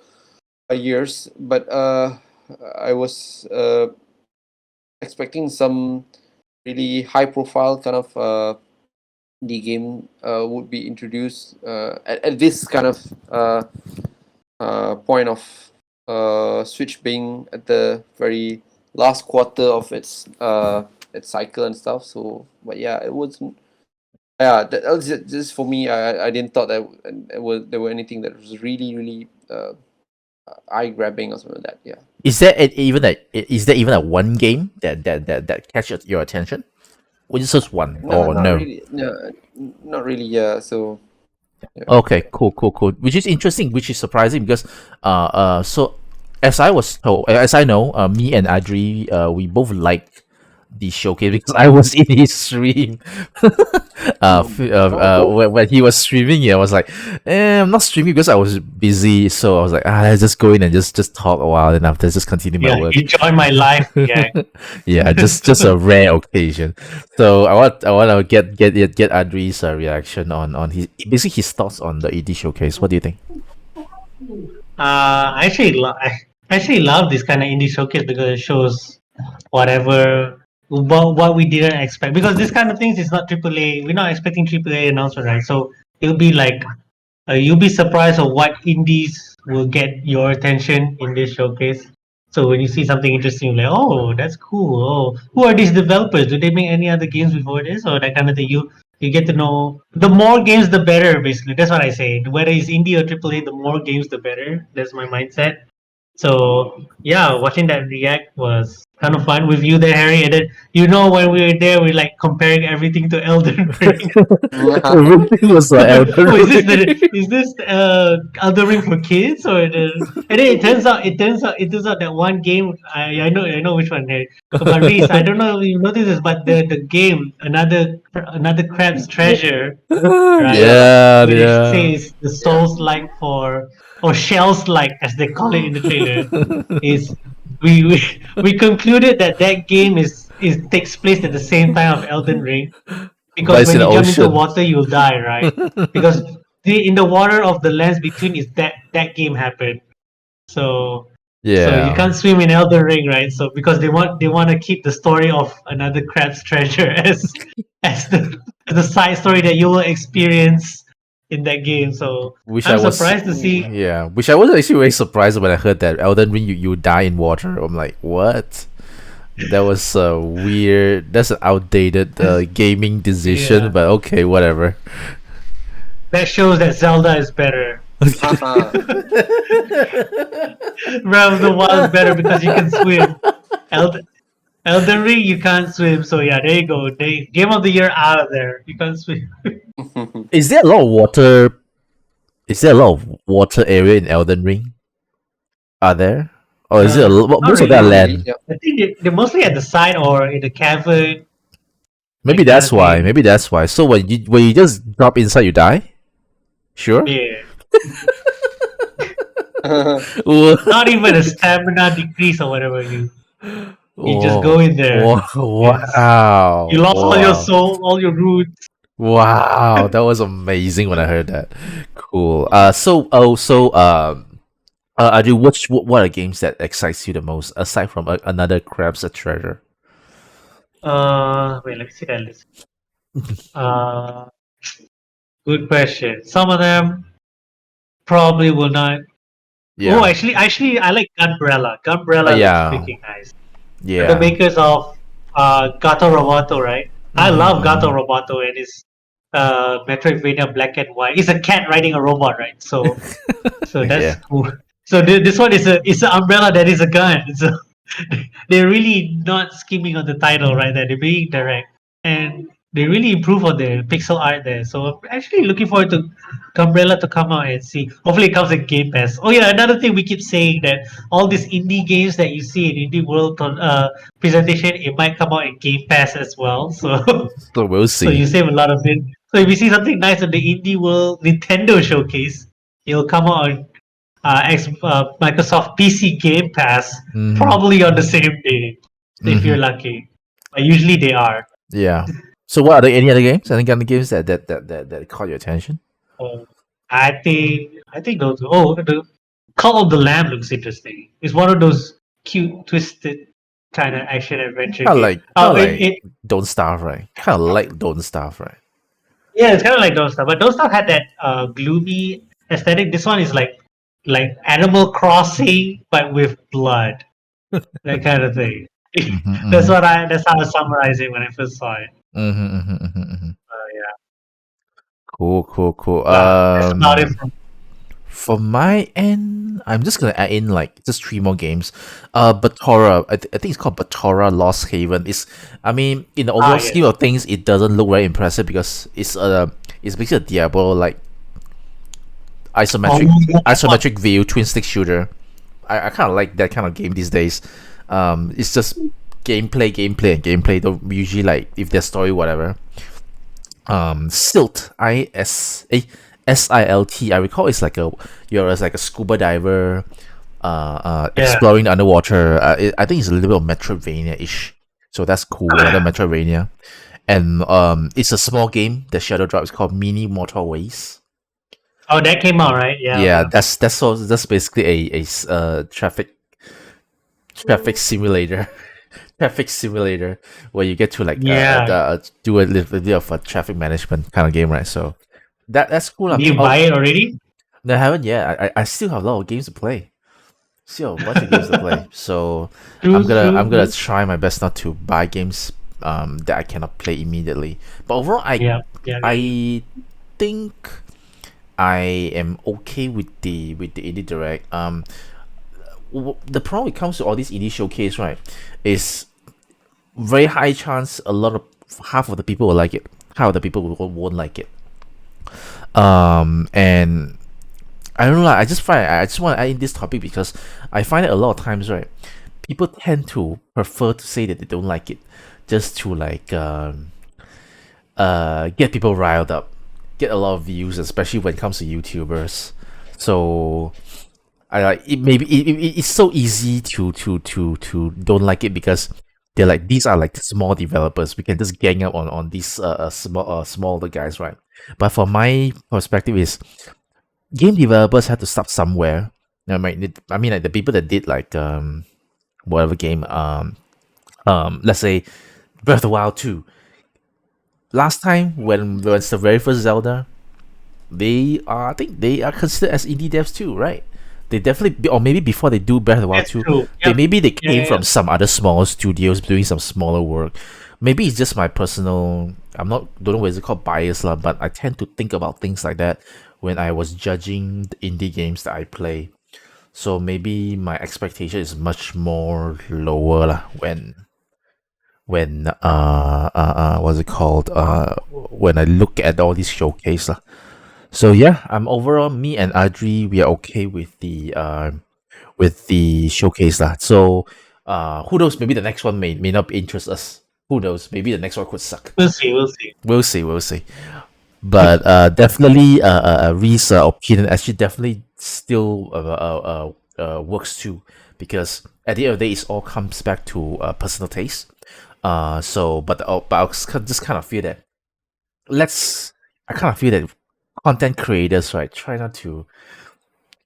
years, but I was expecting some really high profile kind of the game would be introduced at this kind of point of Switch being at the very last quarter of its cycle and stuff. So, but yeah, it wasn't. Yeah, that was just for me. I didn't thought that there were anything that was really eye grabbing or something like that. Yeah. Is there even a one game that catches your attention? Or just one No, or not no? really. No, not really. Yeah. So yeah. Okay, cool. Which is interesting, which is surprising because so as I was told, as I know, me and Adri, we both like the showcase because I was in his stream. Oh. When he was streaming, yeah, I was like, I'm not streaming because I was busy, so I was like, let's just go in and just talk a while, and after just continue my Yeah, work. you join my life. Yeah. Yeah, just a rare occasion. So I want to get Adri's reaction on his basically his thoughts on the ED showcase. What do you think? I actually love this kind of indie showcase because it shows what we didn't expect. Because this kind of things is not AAA. We're not expecting AAA announcement, right? So it'll be like you'll be surprised of what indies will get your attention in this showcase. So when you see something interesting, you're like, oh, that's cool. Oh, who are these developers? Do they make any other games before this, or that kind of thing? You get to know. The more games, the better. Basically, that's what I say. Whether it's indie or AAA, the more games, the better. That's my mindset. So yeah, watching that react was kind of fun with you there, Harry. And then when we were there, we're like comparing everything to Elden Ring. Everything was like Elden Oh, Ring. is this Elden Ring for kids or and then it turns out that one game I know which one, Harry. But Reese, I don't know if you noticed this, but the game another Crab's Treasure, right? Yeah. Where they Yeah. say it's the Yeah. Souls like for or Shells like as they call it in the trailer is we concluded that that game is takes place at the same time of Elden Ring But because it's when in the you jump into ocean. water you'll die, right? Because in the water of the lands between is that game happened. So you Yeah. can't swim in Elden Ring, right? So because they want to keep the story of another crab's treasure as the side story that you will experience in that game. So Which I I'm was, surprised to see. yeah. Which I was actually very surprised when I heard that Elden Ring you die in water. I'm like, what? That was weird. That's an outdated gaming decision, Yeah, but okay, whatever. that shows that Zelda is better. Haha. Breath of the Wild is better because you can swim. Elden Elden Ring, you can't swim. So yeah, there you go. Game of the year out of there. You can't swim. Is there a lot of water? Is there a lot of water area in Elden Ring? Are there? Or is it Not most of that Not really. really. land? Yeah. I think they're mostly at the side or in the cavern, Maybe that kind that's of why. thing. Maybe that's why. So when you just drop inside, you die. Sure. Yeah. Not even a What? stamina decrease or whatever. You just go Oh, in there. It's you wow, lost all your wow, soul, all your roots. wow! That was amazing when I heard that. Cool. Adu, what are games that excites you the most aside from another Crab's a Treasure? Wait, let me see that list. Uh, Good question. Some of them probably will not. Yeah. Oh, actually, I like Gunbrella. Gunbrella looks Yeah. freaking nice. The Yeah. makers of Gato Roboto, right? I Mm-hmm, love Gato mm-hmm. Roboto and his Metroidvania Black and White. It's a cat riding a robot, right? So that's Yeah. cool. So this one is an umbrella that is a gun. So they're really not skimming on the title right there. They're being direct and they really improve on the pixel art there. So I'm actually looking forward to Umbrella to come out and see. Hopefully it comes in Game Pass. Oh yeah, another thing we keep saying that all these indie games that you see in Indie World presentation, it might come out in Game Pass as well. So So we'll so you see. save a lot of it. So if you see something nice on the Indie World Nintendo showcase, it'll come out on Microsoft PC Game Pass Mm-hmm. probably on the same day if Mm-hmm. you're lucky. But usually they are. Yeah. So what are there any other games? Any other games that caught your attention? Uh, I think those. Oh, the Call of the Lamb looks interesting. It's one of those cute, twisted kind of action adventure Kind of game. like Oh, it Don't Starve, right? Kind of like Don't Starve, right? yeah, it's kind of like those stuff. But those stuff had that gloomy aesthetic. This one is like Animal Crossing but with blood, that kind of thing. Mm-hmm, That's mm-hmm, that's how I summarize it when I first saw it. mm-hmm, mm-hmm, mm-hmm, mm-hmm. Yeah, Cool, cool, cool. that's about it from. For my end, I'm just gonna add in like just three more games. Batora, I think it's called Batora Lost Haven. I mean, in the overall scheme Yes. of things, it doesn't look very impressive because it's basically a Diablo like Oh, isometric yeah, that one. isometric view twin stick shooter. I kind of like that kind of game these days. It's just gameplay, and gameplay. Don't usually like if there's story, whatever. Silt, Silt. I recall it's like you're as like a scuba diver, Yeah. exploring the underwater. I think it's a little bit of Metroidvania ish. So that's cool. Another Metroidvania, and it's a small game. The Shadow Drop is called Mini Motorways. Oh, that came out, right? Yeah, Yeah, yeah. that's basically traffic simulator. Traffic simulator where you get to like Yeah. do a little bit of a traffic management kind of game, right? So that's cool. Did you buy it already? No, I haven't yet. I still have a lot of games to play. Still a bunch of games to play. So True, I'm true, gonna true. try my best not to buy games that I cannot play immediately. But overall, Yeah, yeah, yeah. I think I am okay with the indie direct. The problem when it comes to all these indie showcase, right, is very high chance half of the people will like it, half of the people won't like it. And I don't know. I just want to add in this topic because I find it a lot of times, right? People tend to prefer to say that they don't like it, just to like get people riled up, get a lot of views, especially when it comes to YouTubers. So I like it. Maybe it's so easy to don't like it because they're like these are like small developers. We can just gang up on these smaller guys, right? But from my perspective, is game developers have to start somewhere. I mean, like the people that did like whatever game let's say Breath of the Wild 2. Last time when it's the very first Zelda, I think they are considered as indie devs too, right? They definitely or maybe before they do Breath of the Wild That's 2, true. Yep. they Yeah, came yeah, yeah. from some other small studios doing some smaller work. Maybe it's just my personal don't know what is it called bias lah, but I tend to think about things like that when I was judging the indie games that I play. So maybe my expectation is much more lower lah when what's it called when I look at all these showcase lah. So yeah, I'm overall me and Adri we are okay with the showcase lah. So who knows? Maybe the next one may not interest us. Who knows? Maybe the next one could suck. We'll see. We'll see. We'll see. We'll see. But definitely, Reese opinion actually definitely still works too, because at the end of the day, it all comes back to personal taste. But I just kind of feel that let's. I kind of feel that content creators, right, try not to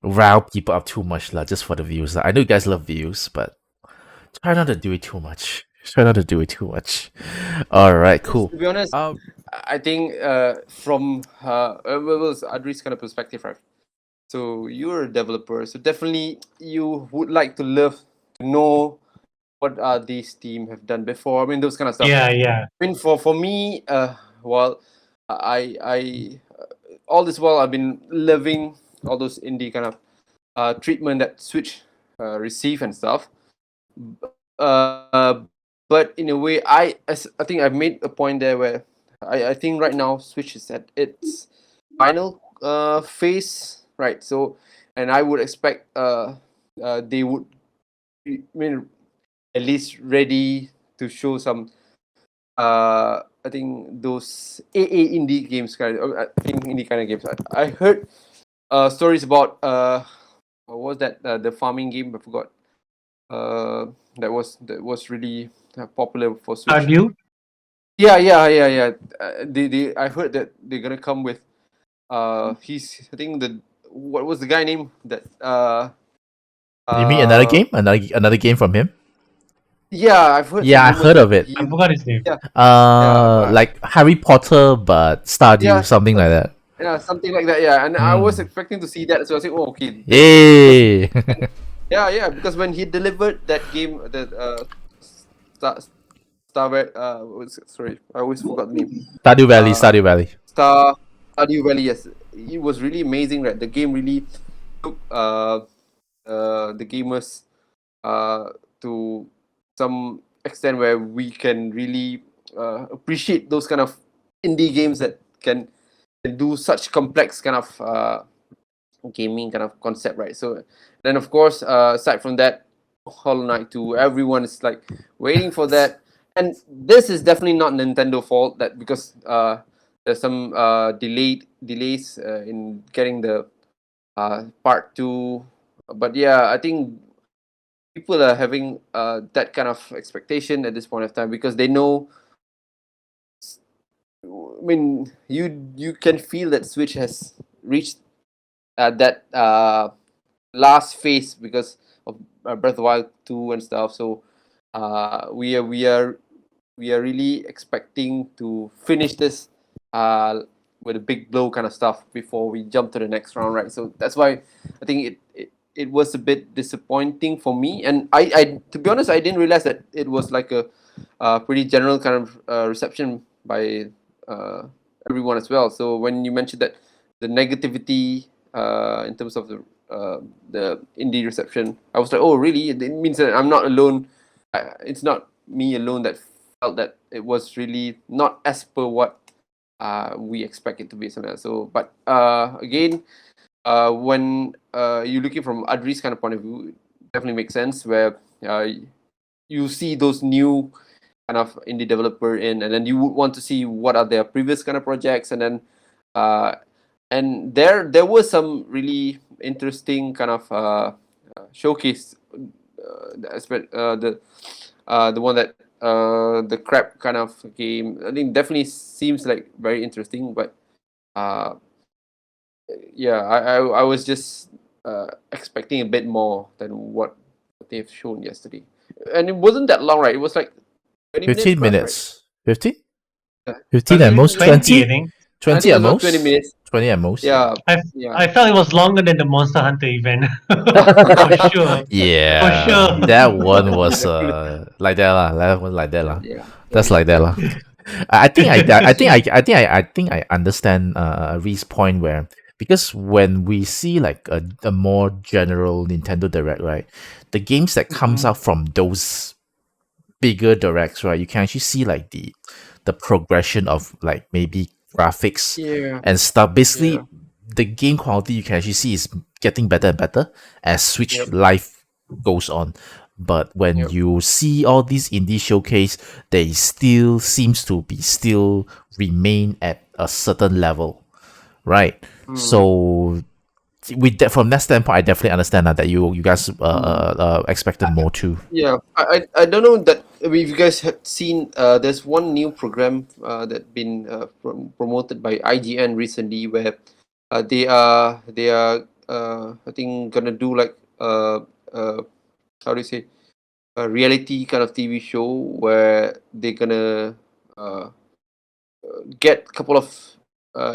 rile people up too much, lah, just for the views. Lah. I know you guys love views, but try not to do it too much. Try not to do it too much. All right, cool. To be honest, I think from Adri's kind of perspective, right? So you're a developer, so definitely you would like to love to know what these team have done before. I mean, those kind of stuff. Yeah. I mean, for me, well, I all this while I've been loving all those indie kind of treatment that Switch receive and stuff. But in a way, I think I've made a point there where I think right now Switch is at its final phase, right? So, and I would expect they would, I mean, at least ready to show some I think those AA indie games kind of, I think indie kind of games. I heard stories about what was that the farming game? I forgot. That was really popular for Switch. Stardew? Yeah. They I heard that they're gonna come with he's I think the what was the guy name that You mean another uh game? Another game from him? yeah, I've heard Yeah, some I rumors heard of that it. I he forgot his name. yeah yeah Like Harry Potter, but Stardew, yeah something like that. yeah, something like that. Yeah, and I was Mm. expecting to see that. So I was like, oh, okay, that's good because Yay! yeah, because when he delivered that game, that Star sorry, I always forgot the name. Stardew Valley, Uh, Stardew Valley. Stardew Valley. Yes, it was really amazing. Right, the game really took the gamers to some extent where we can really appreciate those kind of indie games that can do such complex kind of gaming kind of concept, right? So then, of course, aside from that, Hollow Knight 2, everyone is like waiting for that, and this is definitely not Nintendo fault that because there's some delays in getting the part 2, but yeah, I think people are having that kind of expectation at this point of time because they know. I mean, you can feel that Switch has reached that last phase because of Breath of the Wild 2 and stuff. So we are really expecting to finish this with a big blow kind of stuff before we jump to the next round, right? So that's why I think it was a bit disappointing for me, and I to be honest, I didn't realize that it was like a pretty general kind of reception by uh, everyone as well. So when you mentioned that the negativity in terms of the indie reception, I was like, oh really? It means that I'm not alone. It's not me alone that felt that it was really not as per what we expect it to be. Something like that. So, but again, when you're looking from Adri's kind of point of view, it definitely makes sense where you see those new kind of indie developer in, and then you would want to see what are their previous kind of projects, and then uh, and there was some really interesting kind of showcase. The one that the crab kind of game. I think definitely seems like very interesting, but uh, yeah, I was just expecting a bit more than what they've shown yesterday, and it wasn't that long, right? It was like 20 minutes 15 plus, right? minutes. 15? Yeah. 15 at 20 most? minutes. 20, I 20? think. I 20 think it at was about 20 most? minutes. 20 at most? Yeah, I yeah. I felt it was longer than the Monster Hunter event. For sure. For Yeah, sure. that one was Definitely. like that lah. That one like that Yeah, lah. yeah, That's like that yeah. lah. I think I understand Ree's point where because when we see like a more general Nintendo Direct, right, the games that comes Mhm. out from those bigger directs, right, you can actually see like the progression of like maybe graphics Yeah, and stuff. yeah. Basically, the game quality you can actually see is getting better and better as Switch Yep, Life goes on. But when yep. you see all these indie showcase, they still seems to be still remain at a certain level, right? Mm, So from that standpoint, I definitely understand that you guys mm. expected more too. Yeah, I don't know that if you guys had seen. There's one new program that been promoted by IGN recently, where they are I think gonna do like uh how do you say a reality kind of TV show where they're gonna uh get a couple of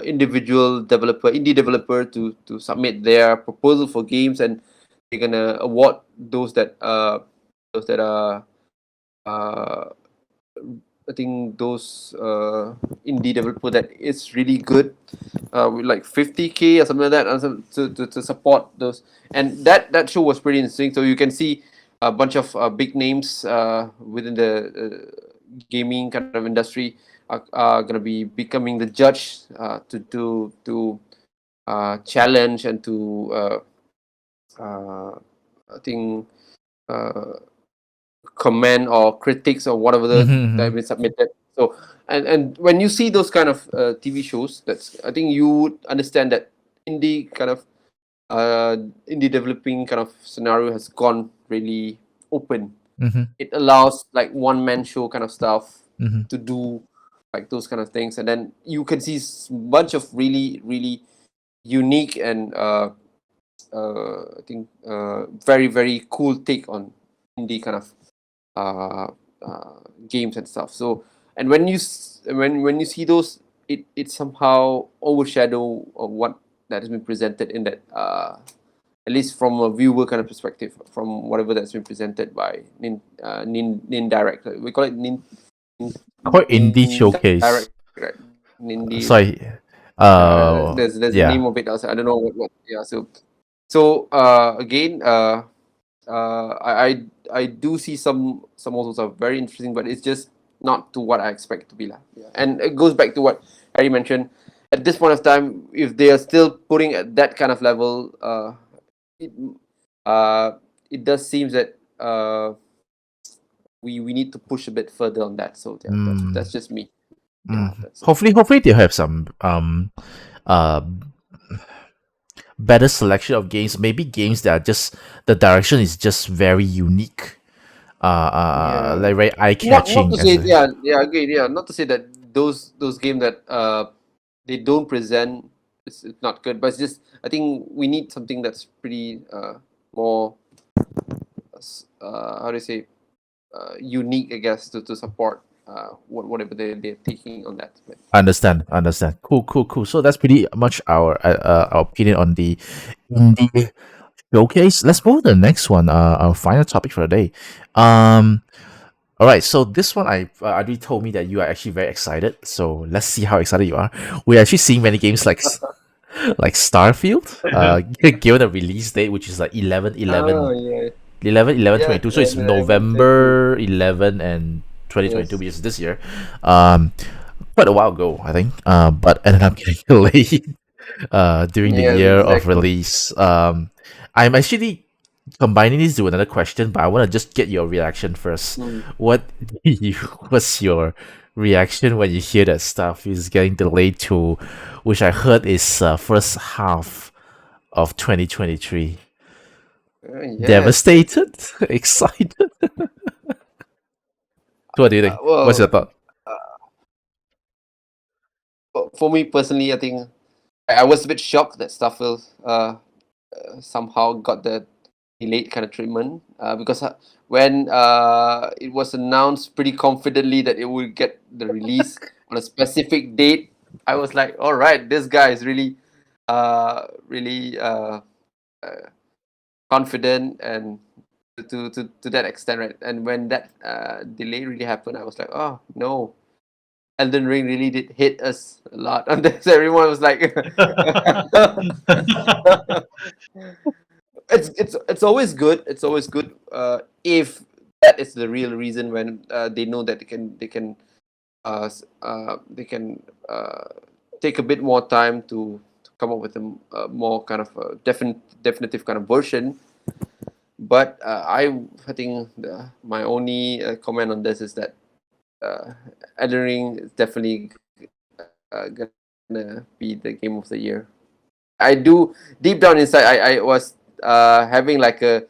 individual developer, indie developer, to submit their proposal for games, and they're gonna award those that are uh, I think those indie developer that is really good, with like 50K or something like that, to support those. And that show was pretty interesting. So you can see a bunch of big names within the gaming kind of industry are going to be becoming the judge, to challenge and to I think uh, comment or critics or whatever that have Mm-hmm. been submitted. So, and when you see those kind of TV shows, that's, I think you would understand that indie kind of uh, indie developing kind of scenario has gone really open. Mm-hmm. It allows like one man show kind of stuff Mm-hmm. to do like those kind of things, and then you can see bunch of really unique and I think very very cool take on indie kind of uh, games and stuff. So, and when you see those, it somehow overshadow of what that has been presented in that, at least from a viewer kind of perspective, from whatever that's been presented by Nin Direct. We call it Quite indie Nin showcase. Direct, right? Nindi. Sorry. There's a Yeah. name of it also. I don't know what. Yeah. So again, I do see some also are very interesting, but it's just not to what I expect it to be like. Yeah. And it goes back to what Harry mentioned. At this point of time, if they are still putting at that kind of level, it uh, it does seems that we need to push a bit further on that. So yeah, that's Mm, just me. Yeah, mm. that's Hopefully they'll have some uh better selection of games. Maybe games that are just the direction is just very unique. yeah. Like very eye Not catching to as say, a. yeah, yeah, again, yeah, not to say that those games that they don't present, it's not good, but it's just, I think we need something that's pretty more how do you say, unique, I guess, to support whatever they're taking on that. But Understand. Cool. So that's pretty much our opinion on the indie showcase. Let's move to the next one. Our final topic for the day. Um. All right. So this one, Adi told me that you are actually very excited. So let's see how excited you are. We're actually seeing many games like Starfield. Given the release date, which is like 11 oh 11 yeah, 11 11 yeah, 22. So yeah, it's I went to November 11 and 2022, yes, which is this year. Um, quite a while ago, I think. But ended up getting delayed during the yes, year of exactly. release. I'm actually combining this to another question, but I want to just get your reaction first. Mm. What was your reaction when you hear that stuff is getting delayed to, which I heard is first half of 2023? Yes, Devastated? Excited? What do you think? What's well, your thought? for me personally, I think I was a bit shocked that Starfield somehow got the delayed kind of treatment, because when it was announced pretty confidently that it would get the release on a specific date, I was like, all right, this guy is really uh, confident, and to that extent, right? And when that delay really happened, I was like, oh no, Elden Ring really did hit us a lot on this. Everyone was like, it's always good. It's always good if that is the real reason, when they know that they can take a bit more time to come up with a more kind of definitive kind of version. But I think my only comment on this is that uh, Elden Ring is definitely gonna be the game of the year. I do, deep down inside, I was having like a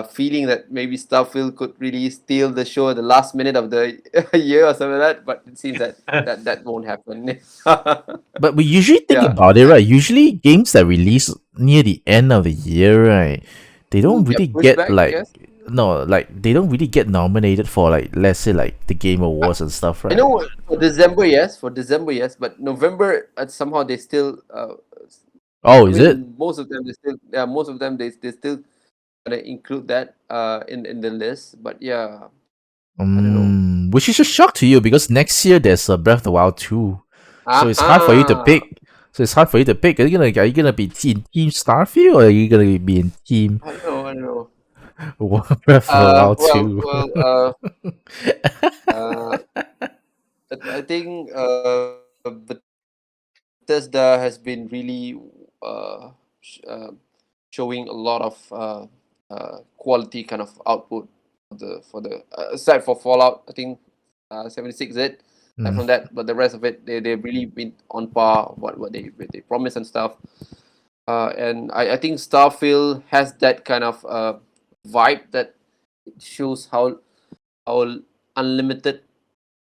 feeling that maybe Starfield could really steal the show at the last minute of the year or something like that. But it seems that that won't happen. But we usually think Yeah, about it, right? Usually games that release near the end of the year, right? they don't really get pushed get back, I like guess. no, like they don't really get nominated for like let's say like the Game Awards and stuff, I right? know for December, yes, but November, somehow they still. Oh, I is it? mean, most of them they still, yeah, most of them they still gonna include that in the list. But yeah, I don't know. Which is a shock to you because next year there's a Breath of the Wild 2. So it's hard for you to Aha! pick. So it's hard for you to pick. Are you gonna be in Team Starfield or are you gonna be in Team I don't know. I don't know. Breath of the Wild Well, 2? well. Uh, I think Bethesda has been really showing a lot of quality kind of output for the aside for Fallout. I think 76 it. Aside Mm. from that, but the rest of it, they've really been on par of what they promise and stuff. And I think Starfield has that kind of vibe that shows how unlimited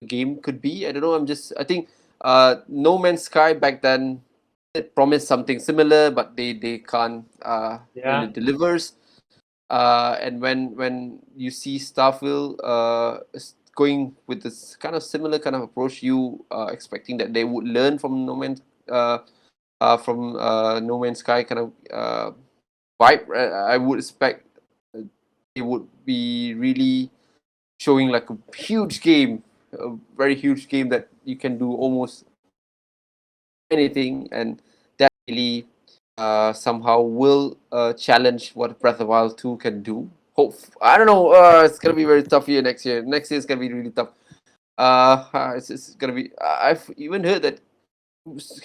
game could be. I don't know. I think No Man's Sky back then it promised something similar, but they can't when Yeah. it delivers. And when you see Starfield going with this kind of similar kind of approach, you expecting that they would learn from No Man's Sky kind of vibe. I would expect it would be really showing like a huge game, a very huge game that you can do almost anything, and that really somehow will challenge what Breath of the Wild 2 can do. Hope I don't know. It's gonna be very tough year next year. Next year is gonna be really tough. It's gonna be. I've even heard that.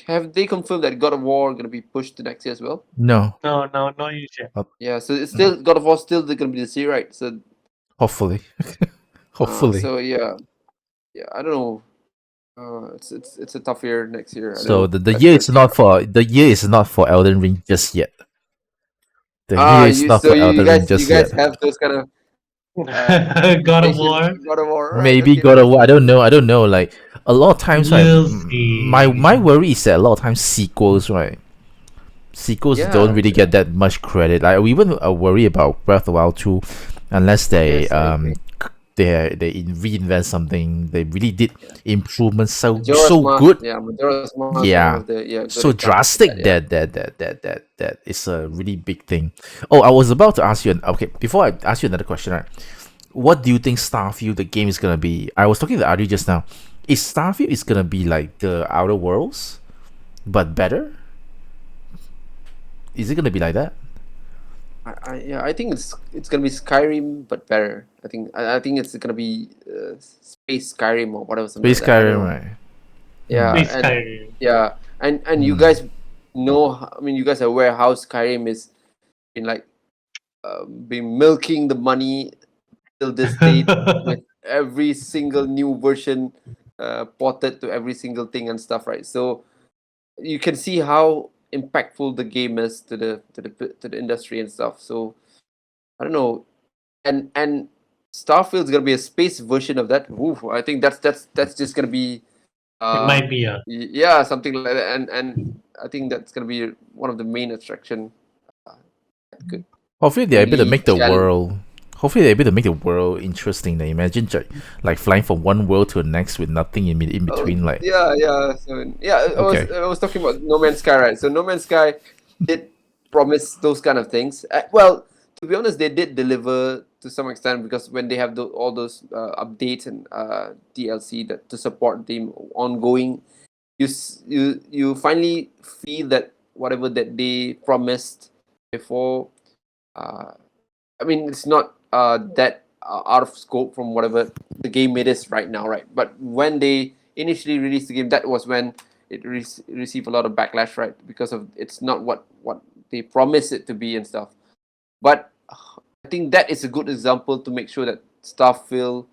Have they confirmed that God of War gonna be pushed to next year as well? No. No, no use yet. Yeah, so it's No. still God of War still gonna be this year, right? So Hopefully. Hopefully. yeah, I don't know. It's a tough year next year. I don't So know. the Let's year is let's see. not for Elden Ring just yet. The year is You not so for you Elden Ring guys you just guys yet. have those kind of God of expectations. War. God of War, right? Maybe Okay, God of okay. War. I don't know. I don't know. Like a lot of times, right? We'll My see. worry is that a lot of times sequels, right? Sequels don't Yeah, really get that much credit. Like we even worry about Breath of the Wild 2 unless they yes, I agree. reinvent something. They really did improvements Majora's so Mask, good. yeah, Majora's Mask is one Yeah. of the good So examples of that. drastic Yeah. that is a really big thing. Oh, I was about to ask you. Okay, before I ask you another question, right? What do you think Starfield the game is gonna be? I was talking to Adi just now. Is Starfield is gonna be like the Outer Worlds, but better? Is it gonna be like that? I think it's gonna be Skyrim but better. I think it's gonna be Space Skyrim or whatever something Space like that. I don't Skyrim, know. right? Yeah, Space and Skyrim. yeah, and you Hmm. guys know. I mean, you guys are aware how Skyrim is been like been milking the money till this date with every single new version ported to every single thing and stuff, right? So you can see how impactful the game is to the industry and stuff. So I don't know, and Starfield's gonna be a space version of that. Oof, I think that's just gonna be It uh might be a. yeah, something like that, and I think that's gonna be one of the main attraction uh, that could Hopefully they're able to really make the challenge. world. Hopefully they're able to make the world interesting. Now imagine like flying from one world to the next with nothing in Oh between. Like yeah, yeah. So yeah, I was okay, I was talking about No Man's Sky, right? So No Man's Sky did promise those kind of things. Well, to be honest, they did deliver to some extent because when they have all those updates and DLC that to support the ongoing, you finally feel that whatever that they promised before. Uh, I mean, it's not that out of scope from whatever the game it is right now, right? But when they initially released the game, that was when it received a lot of backlash, right? Because of it's not what they promised it to be and stuff. But I think that is a good example to make sure that Starfield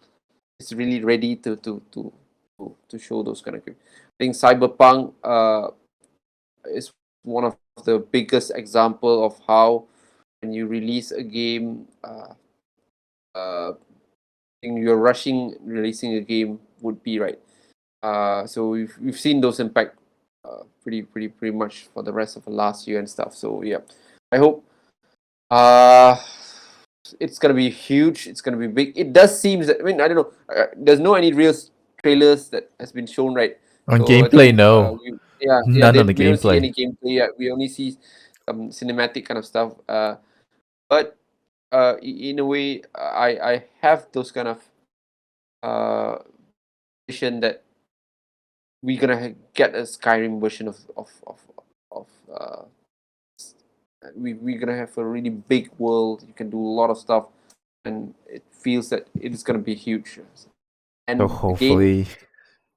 is really ready to show those kind of games. I think Cyberpunk is one of the biggest example of how when you release a game. Uh, think you're rushing releasing a game would be right. So we've seen those impact pretty much for the rest of the last year and stuff. So yeah, I hope uh it's gonna be huge. It's gonna be big. It does seem that, I mean, I don't know. There's no any real trailers that has been shown, right? On So I gameplay, think no, none on the we don't see gameplay. any gameplay yet. We only see some cinematic kind of stuff. But in a way, I have those kind of vision that we're gonna get a Skyrim version of we're gonna have a really big world. You can do a lot of stuff, and it feels that it is gonna be huge. So And again, hopefully,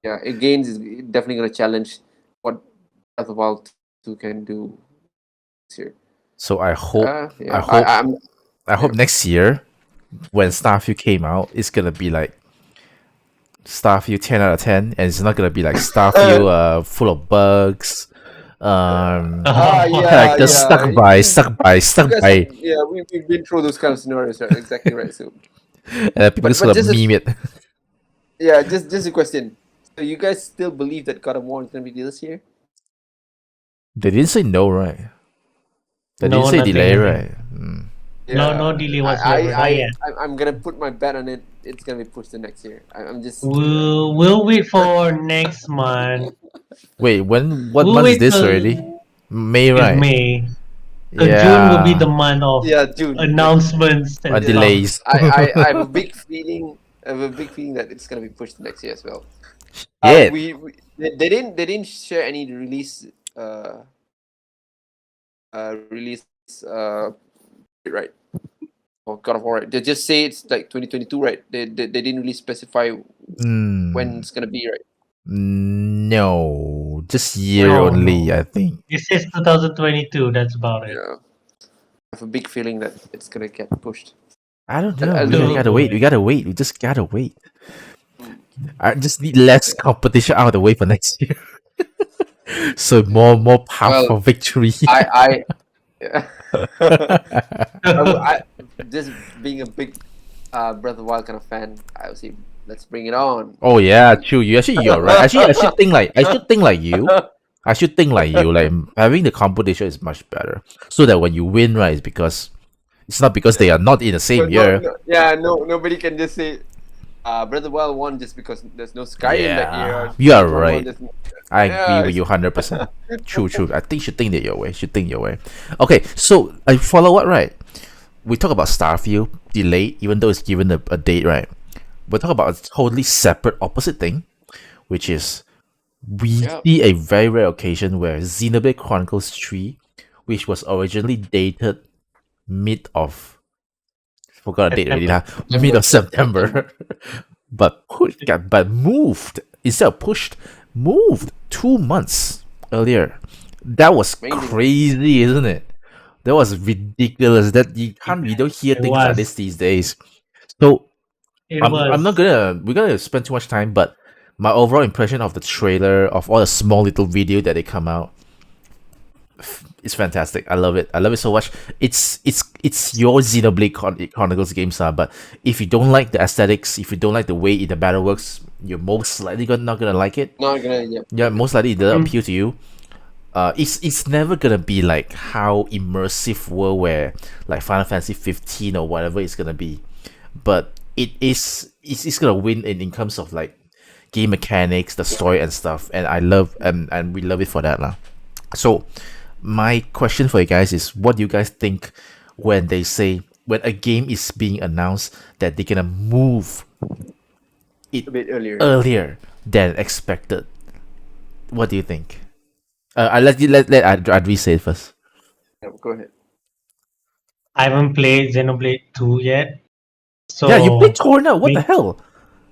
again is definitely gonna challenge what Breath of the Wild 2 can do this year. so I hope, Yeah, I'm I hope next year when Starfield came out, it's gonna be like Starfield 10 out of 10, and it's not gonna be like Starfield full of bugs. Characters stuck by, You guys by, we've been through those kind of scenarios, right? Exactly right. So, and people just but gonna just meme it. just a question. So you guys still believe that God of War is gonna be this year? They didn't say no, right? They No, didn't say nothing. delay, right? No delay whatsoever. Not yet. I'm gonna put my bet on it. It's gonna be pushed to next year. I'm just. We'll wait for next month. Wait, when? What We'll month is wait this till already? May, it's right? May. So June will be the month of June. announcements and stuff. Delays. I have a big feeling. I have a big feeling that it's gonna be pushed to next year as well. Yeah. They didn't share any release release right, or God of War, right? They just say it's like 2022, right? They didn't really specify when it's gonna be, right? No, just year No, only, no. I think. It says 2022. That's about it. Yeah, I have a big feeling that it's gonna get pushed. I don't know. I'll We really- gotta wait. We gotta wait. We just gotta wait. I just need less competition out of the way for next year. So more path for victory. I just being a big Breath of the Wild kind of fan, I would say let's bring it on. Oh yeah, true. You're right. I should think like you. I should think like you. Like having the competition is much better. So that when you win, right, it's because it's not because they are not in the same year. Nobody can just say Breath of the Wild won just because there's no Skyrim that year. You are Breath of the Wild right. doesn't- I agree with you 100%. True. I think you should think that your way. Okay, so I follow up, right? We talk about Starfield delayed, even though it's given a date, right? We talk about a totally separate, opposite thing, which is we see a very rare occasion where Xenoblade Chronicles 3, which was originally dated mid of forgot a date already, mid of September, but moved instead of pushed, moved 2 months earlier. That was crazy, isn't it? That was ridiculous. That you don't hear things like this these days. So I'm not gonna we're gonna spend too much time, but my overall impression of the trailer, of all the small little video that they come out, it's fantastic. I love it so much. It's your Xenoblade Chronicles game style, but if you don't like the aesthetics, if you don't like the way the battle works, you're most likely not gonna like it. Most likely it doesn't appeal to you. It's never gonna be like how immersive world where like Final Fantasy 15 or whatever it's gonna be, but it's gonna win in terms of like game mechanics, the story and stuff, and I love and we love it for that lah. So my question for you guys is, what do you guys think when they say when a game is being announced that they're gonna move it a bit earlier than expected? What do you think? I let Adri say it first. Go ahead. I haven't played Xenoblade 2 yet. So yeah, you played Torna. What the hell?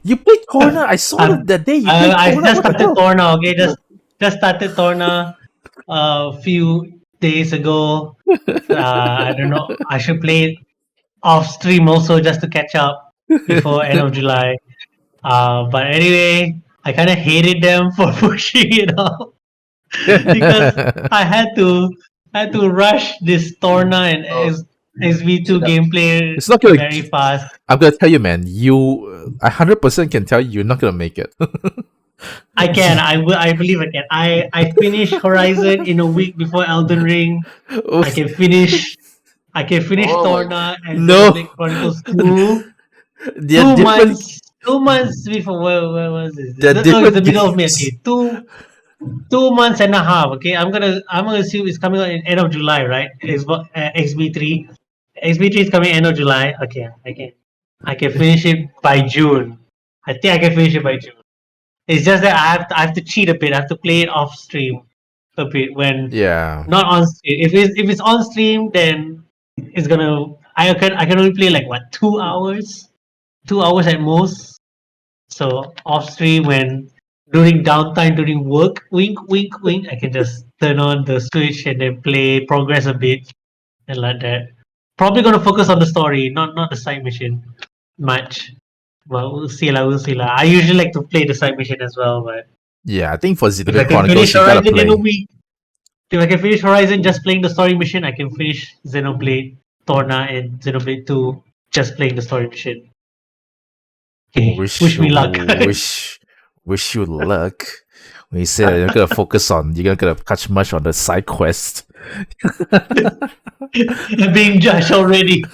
You played Torna. I saw it that day. You played Torna. I just started Torna. Okay, just started Torna a few days ago. I don't know. I should play it off stream also just to catch up before end of July. But anyway, I kind of hated them for pushing it off because I had to rush this Torna and SV2 gameplay it's not gonna, very fast. I'm gonna tell you, man. You, 100% can tell you you're not gonna make it. I can. I believe I can. I finished Horizon in a week before Elden Ring. I can finish I can finish Oh my. Torna and No, Xenoblade Chronicles 2 they're two different. months. 2 months before where was this? They're Oh, it's the different middle of May. games. Okay, 2 months and a half. Okay, I'm gonna assume it's coming out in end of July, right? XB3. XB3 is coming end of July. Okay, I can finish it by June. I think I can finish it by June. It's just that I have to cheat a bit. I have to play it off stream a bit when Yeah, not on stream. If it's on stream, then it's gonna. I can only play like what 2 hours, 2 hours at most. So off stream when during downtime during work, wink wink wink, I can just turn on the switch and then play progress a bit and like that. Probably gonna focus on the story, not the side mission much. But we'll see lah, we'll see lah. I usually like to play the side mission as well, but yeah. I think for if I Xenoblade can finish Chronicles, you gotta Horizon in a play. week, if I can finish Horizon just playing the story mission, I can finish Xenoblade Torna and Xenoblade 2 just playing the story mission. Okay, Wish, wish me luck. wish you luck. When you say that you're gonna focus on, you're not gonna touch much on the side quest. I'm being judged already.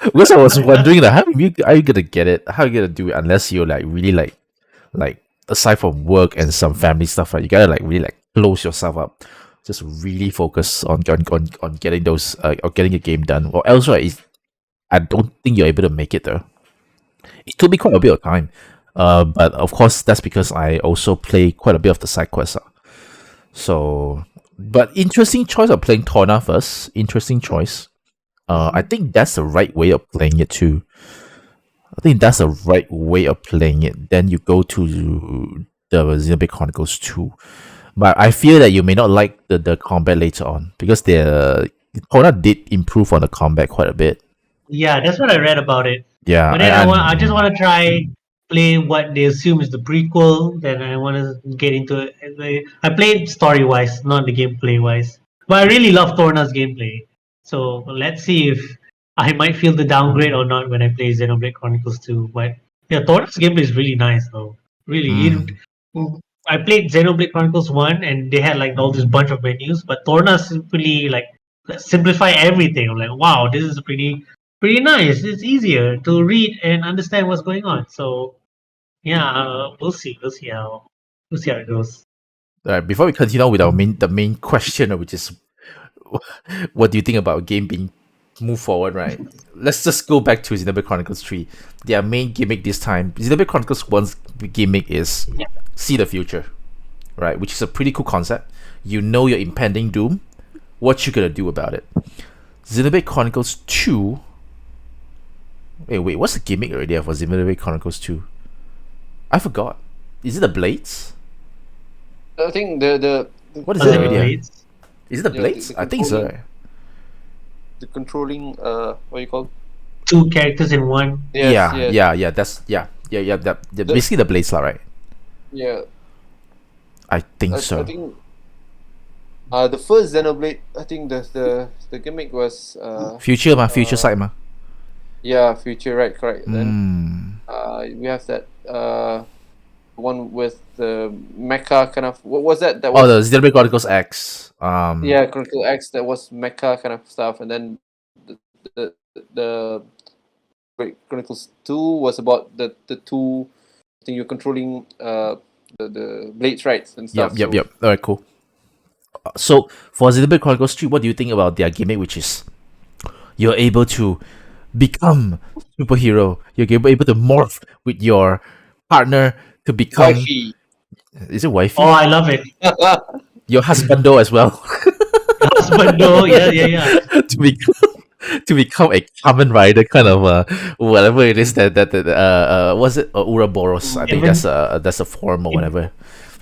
Because I was wondering, like, are you gonna get it? How are you gonna do it unless you're like really like aside from work and some family stuff, right? You gotta like really like close yourself up. Just really focus on getting those or getting a game done. Or else, right? I don't think you're able to make it though. It took me quite a bit of time. But of course, that's because I also play quite a bit of the side quests. So, but interesting choice of playing Torna first. Interesting choice. I think that's the right way of playing it too. I think that's the right way of playing it. Then you go to the Xenoblade Chronicles 2. But I fear that you may not like the combat later on because the Torna did improve on the combat quite a bit. Yeah, that's what I read about it. Yeah, But then I just want to try play what they assume is the prequel. Then I want to get into it. I played story wise, not the gameplay wise. But I really love Torna's gameplay. So let's see if I might feel the downgrade or not when I play Xenoblade Chronicles 2. But yeah, Torna's gameplay is really nice though. Really, I played Xenoblade Chronicles 1 and they had like all this bunch of menus, but Torna simply like simplify everything. I'm like, wow, this is pretty nice. It's easier to read and understand what's going on. So yeah, we'll see. We'll see how it goes. All right, before we continue with the main question, which is what do you think about a game being moved forward, right? Let's just go back to Xenoblade Chronicles 3. Their main gimmick this time, Xenoblade Chronicles 1's gimmick is see the future, right? Which is a pretty cool concept. You know your impending doom. What you gonna do about it? Xenoblade Chronicles 2. Wait, what's the gimmick already for Xenoblade Chronicles 2? I forgot. Is it the blades? I think the What is it already? Blades. Is it the Yeah, blades? the I think so. controlling- the controlling what you call. Two characters in one. Yes, yeah, yes. yeah. That's basically the blades, lah, right? Yeah. I think I so. think the first Xenoblade, I think the gimmick was Future side ma. yeah, future, right, correct. Then Mm. we have that one with the mecha kind of, what was that? That Oh, was the Xenoblade Chronicles X. yeah, Chronicle X, that was mecha kind of stuff, and then the Chronicles 2 was about the two. I think you're controlling the blades, right, and stuff. Yep. All right, cool. So for Xenoblade Chronicles 3, what do you think about their gimmick, which is you're able to become superhero. You're able to morph with your partner to become. Wifey. Is it wifey? Oh, I love it. Your husbando as well. Husband, no, yeah. to become a common rider, kind of whatever it is that was it Ouroboros? I think that's a form or whatever.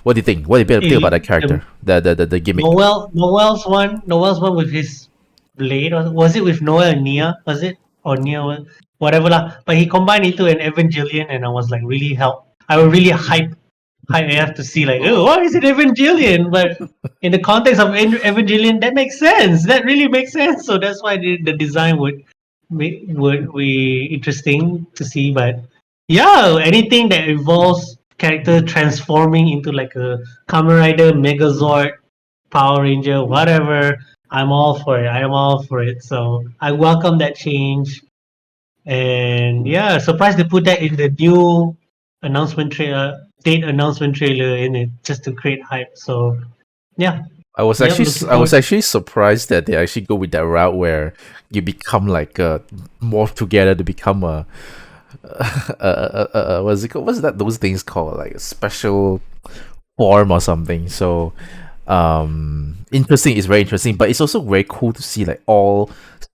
What do you think? What do you think about that character? The gimmick. Noel's one with his blade, or was it with Noel and Nia? Was it or Nia? Whatever lah. But he combined into an Evangelion, and I was like really I was really hype. I have to see like, oh, why is it Evangelion? But in the context of Evangelion, that makes sense. That really makes sense. So that's why the design would be interesting to see. But yeah, anything that involves character transforming into like a Kamen Rider, Megazord, Power Ranger, whatever, I'm all for it. I am all for it. So I welcome that change. And yeah, surprised they put that in the new announcement trailer, date announcement trailer in it just to create hype. So yeah, yep, looking I was forward. actually surprised that they actually go with that route where you become like morph together to become what's it called? What's that? Those things called like a special form or something. So interesting. It's very interesting, but it's also very cool to see like all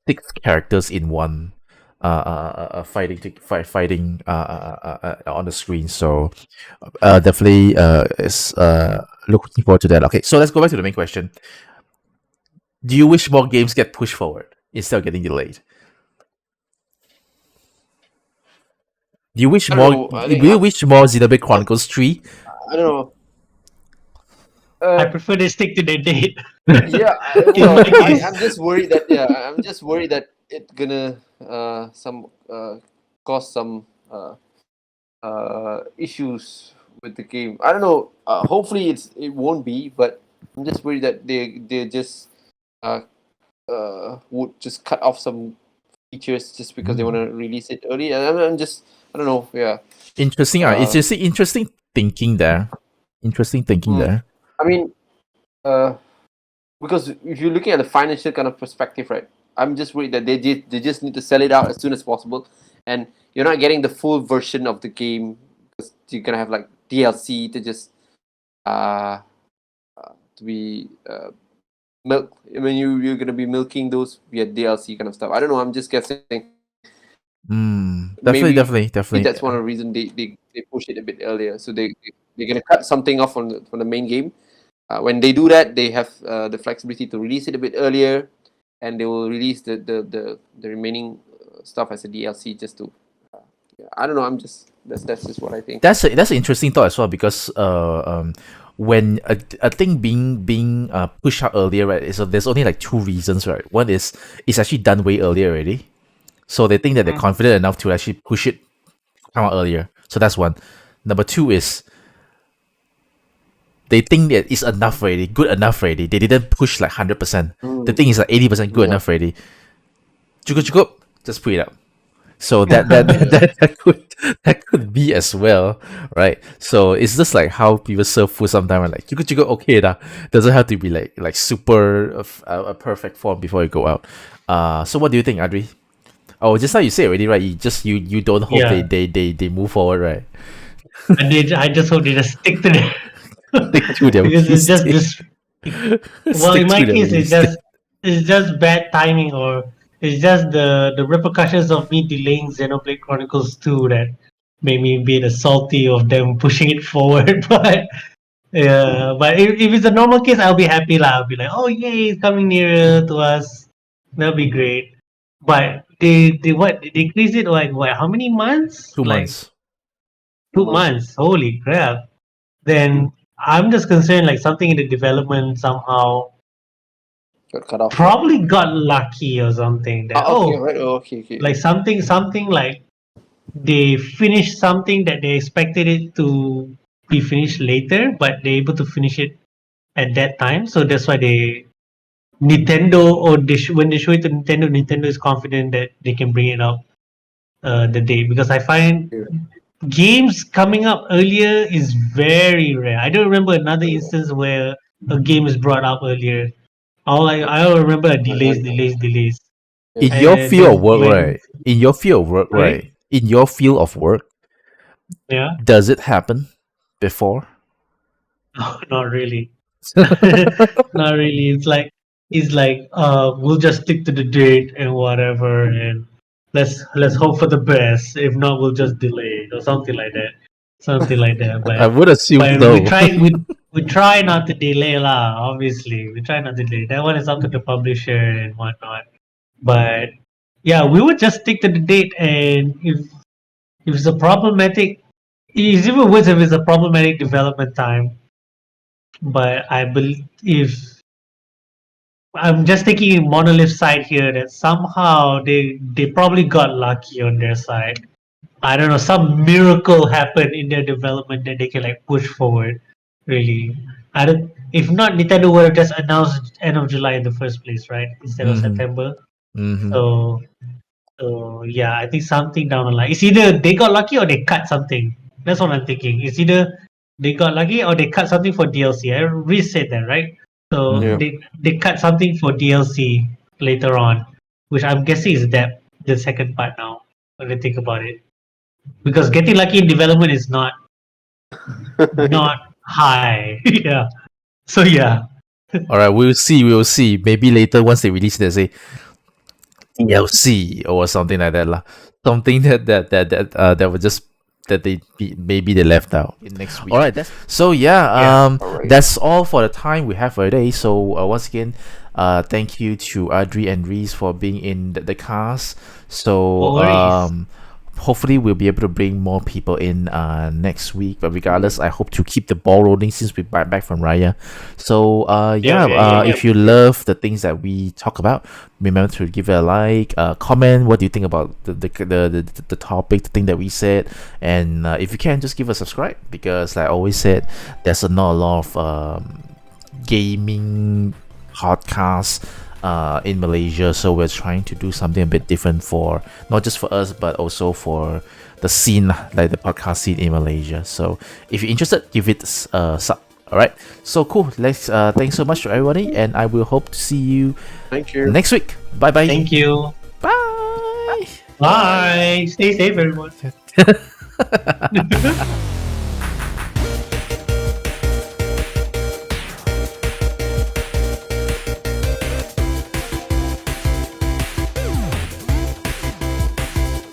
six characters in one fighting on the screen. So definitely is looking forward to that. Okay, so let's go back to the main question. Do you wish more games get pushed forward instead of getting delayed? Do you wish I don't more? know. I think Do you wish more Xenoblade uh, Chronicles 3? I don't know. I Uh, prefer they stick to their date. yeah. In Well, my case, I'm just worried that I'm just worried that it's gonna some cause some issues with the game. I don't know. Hopefully, it won't be, but I'm just worried that they just uh, would just cut off some features just because they want to release it early. And I'm just I don't know. Yeah. Interesting. It's Uh, just interesting thinking there. Interesting thinking mm, there. I mean, uh, because if you're looking at the financial kind of perspective, right? I'm just worried that they just need to sell it out as soon as possible, and you're not getting the full version of the game because you're gonna have like DLC to just uh, to be milk. I mean, you're gonna be milking those via DLC kind of stuff. I don't know. I'm just guessing. Definitely, Maybe definitely, definitely. that's one of the reason they push it a bit earlier. So they're gonna cut something off from the main game. When they do that, they have the flexibility to release it a bit earlier, and they will release the remaining stuff as a DLC just to. Yeah, I don't know. I'm just that's just what I think. That's an interesting thought as well because when a thing being pushed out earlier, right? So there's only like two reasons, right? One is it's actually done way earlier already, so they think that they're confident enough to actually push it come out earlier. So that's one. Number two is they think that it's enough already, good enough already. They didn't push like 100%. The thing is like 80% good Yeah. enough already. Chukup chukup, just put it up. So that could be as well, right? So it's just like how people serve food sometimes. Like you go okay da. Doesn't have to be like super a perfect form before you go out. So what do you think, Adri? Oh, just now you say already, right? You don't hope yeah, they move forward, right? I just hope they just stick to their Stick to their because it's release just date. this. Well, in Stick my to their case, release date. it's just bad timing, or it's just the repercussions of me delaying Xenoblade Chronicles 2 that made me be the salty of them pushing it forward. But yeah, but if it's a normal case, I'll be happy lah. I'll be like, oh yay, it's coming nearer to us. That'll be great. But they what they increase it like what? How many months? Two Like months. 2 months. 2 months. Holy crap! Then I'm just concerned like something in the development somehow Got cut off, right? probably got lucky or something that Okay, oh right. Oh, okay. like something like they finished something that they expected it to be finished later but they're able to finish it at that time, so that's why they Nintendo or when they show it to Nintendo is confident that they can bring it up the day, because I find Yeah. games coming up earlier is very rare. I don't remember another instance where a game is brought up earlier. I remember are delays. In Yeah. your And field of then work, when right? In your field of work, sorry, right? In your field of work, yeah, does it happen before? no, not really. Not really. It's like we'll just stick to the date and whatever, and let's hope for the best. If not, we'll just delay it or something like that. Something like that. I would assume But no. we try not to delay lah. Obviously, we try not to delay. That one is up to the publisher and whatnot. But yeah, we would just stick to the date, and if it's a problematic, it's even worse if it's a problematic development time. But I believe if I'm just taking Monolith side here that somehow they probably got lucky on their side. I don't know, some miracle happened in their development that they can like push forward. Really, I don't. If not, Nintendo would have just announced end of July in the first place, right? Instead of Mm-hmm. September. Mm-hmm. So yeah, I think something down the line. It's either they got lucky or they cut something. That's what I'm thinking. It's either they got lucky or they cut something for DLC. I already said that, right? So Yeah. they cut something for DLC later on, which I'm guessing is that the second part now. When I think about it, because getting lucky in development is not high. Yeah. So yeah. All right, we'll see. We'll see. Maybe later, once they release, they say DLC or something like that, lah. Something that would just maybe they left out in next week. All right, so yeah. Yeah. All right. That's all for the time we have for today. So once again, thank you to Adri and Reese for being in the cast. So No worries. hopefully we'll be able to bring more people in next week. But regardless, I hope to keep the ball rolling since we back from Raya. So if you love the things that we talk about, remember to give it a like, comment. What do you think about the topic, the thing that we said, and if you can, just give a subscribe, because like I always said, there's not a lot of gaming podcasts in Malaysia, so we're trying to do something a bit different for not just for us but also for the scene, like the podcast scene in Malaysia. So if you're interested, give it a sub. All right, so cool. Let's thanks so much to everybody, and I will hope to see you Thank you. next week. Bye bye. Thank you. Bye. Bye. Stay safe, everyone.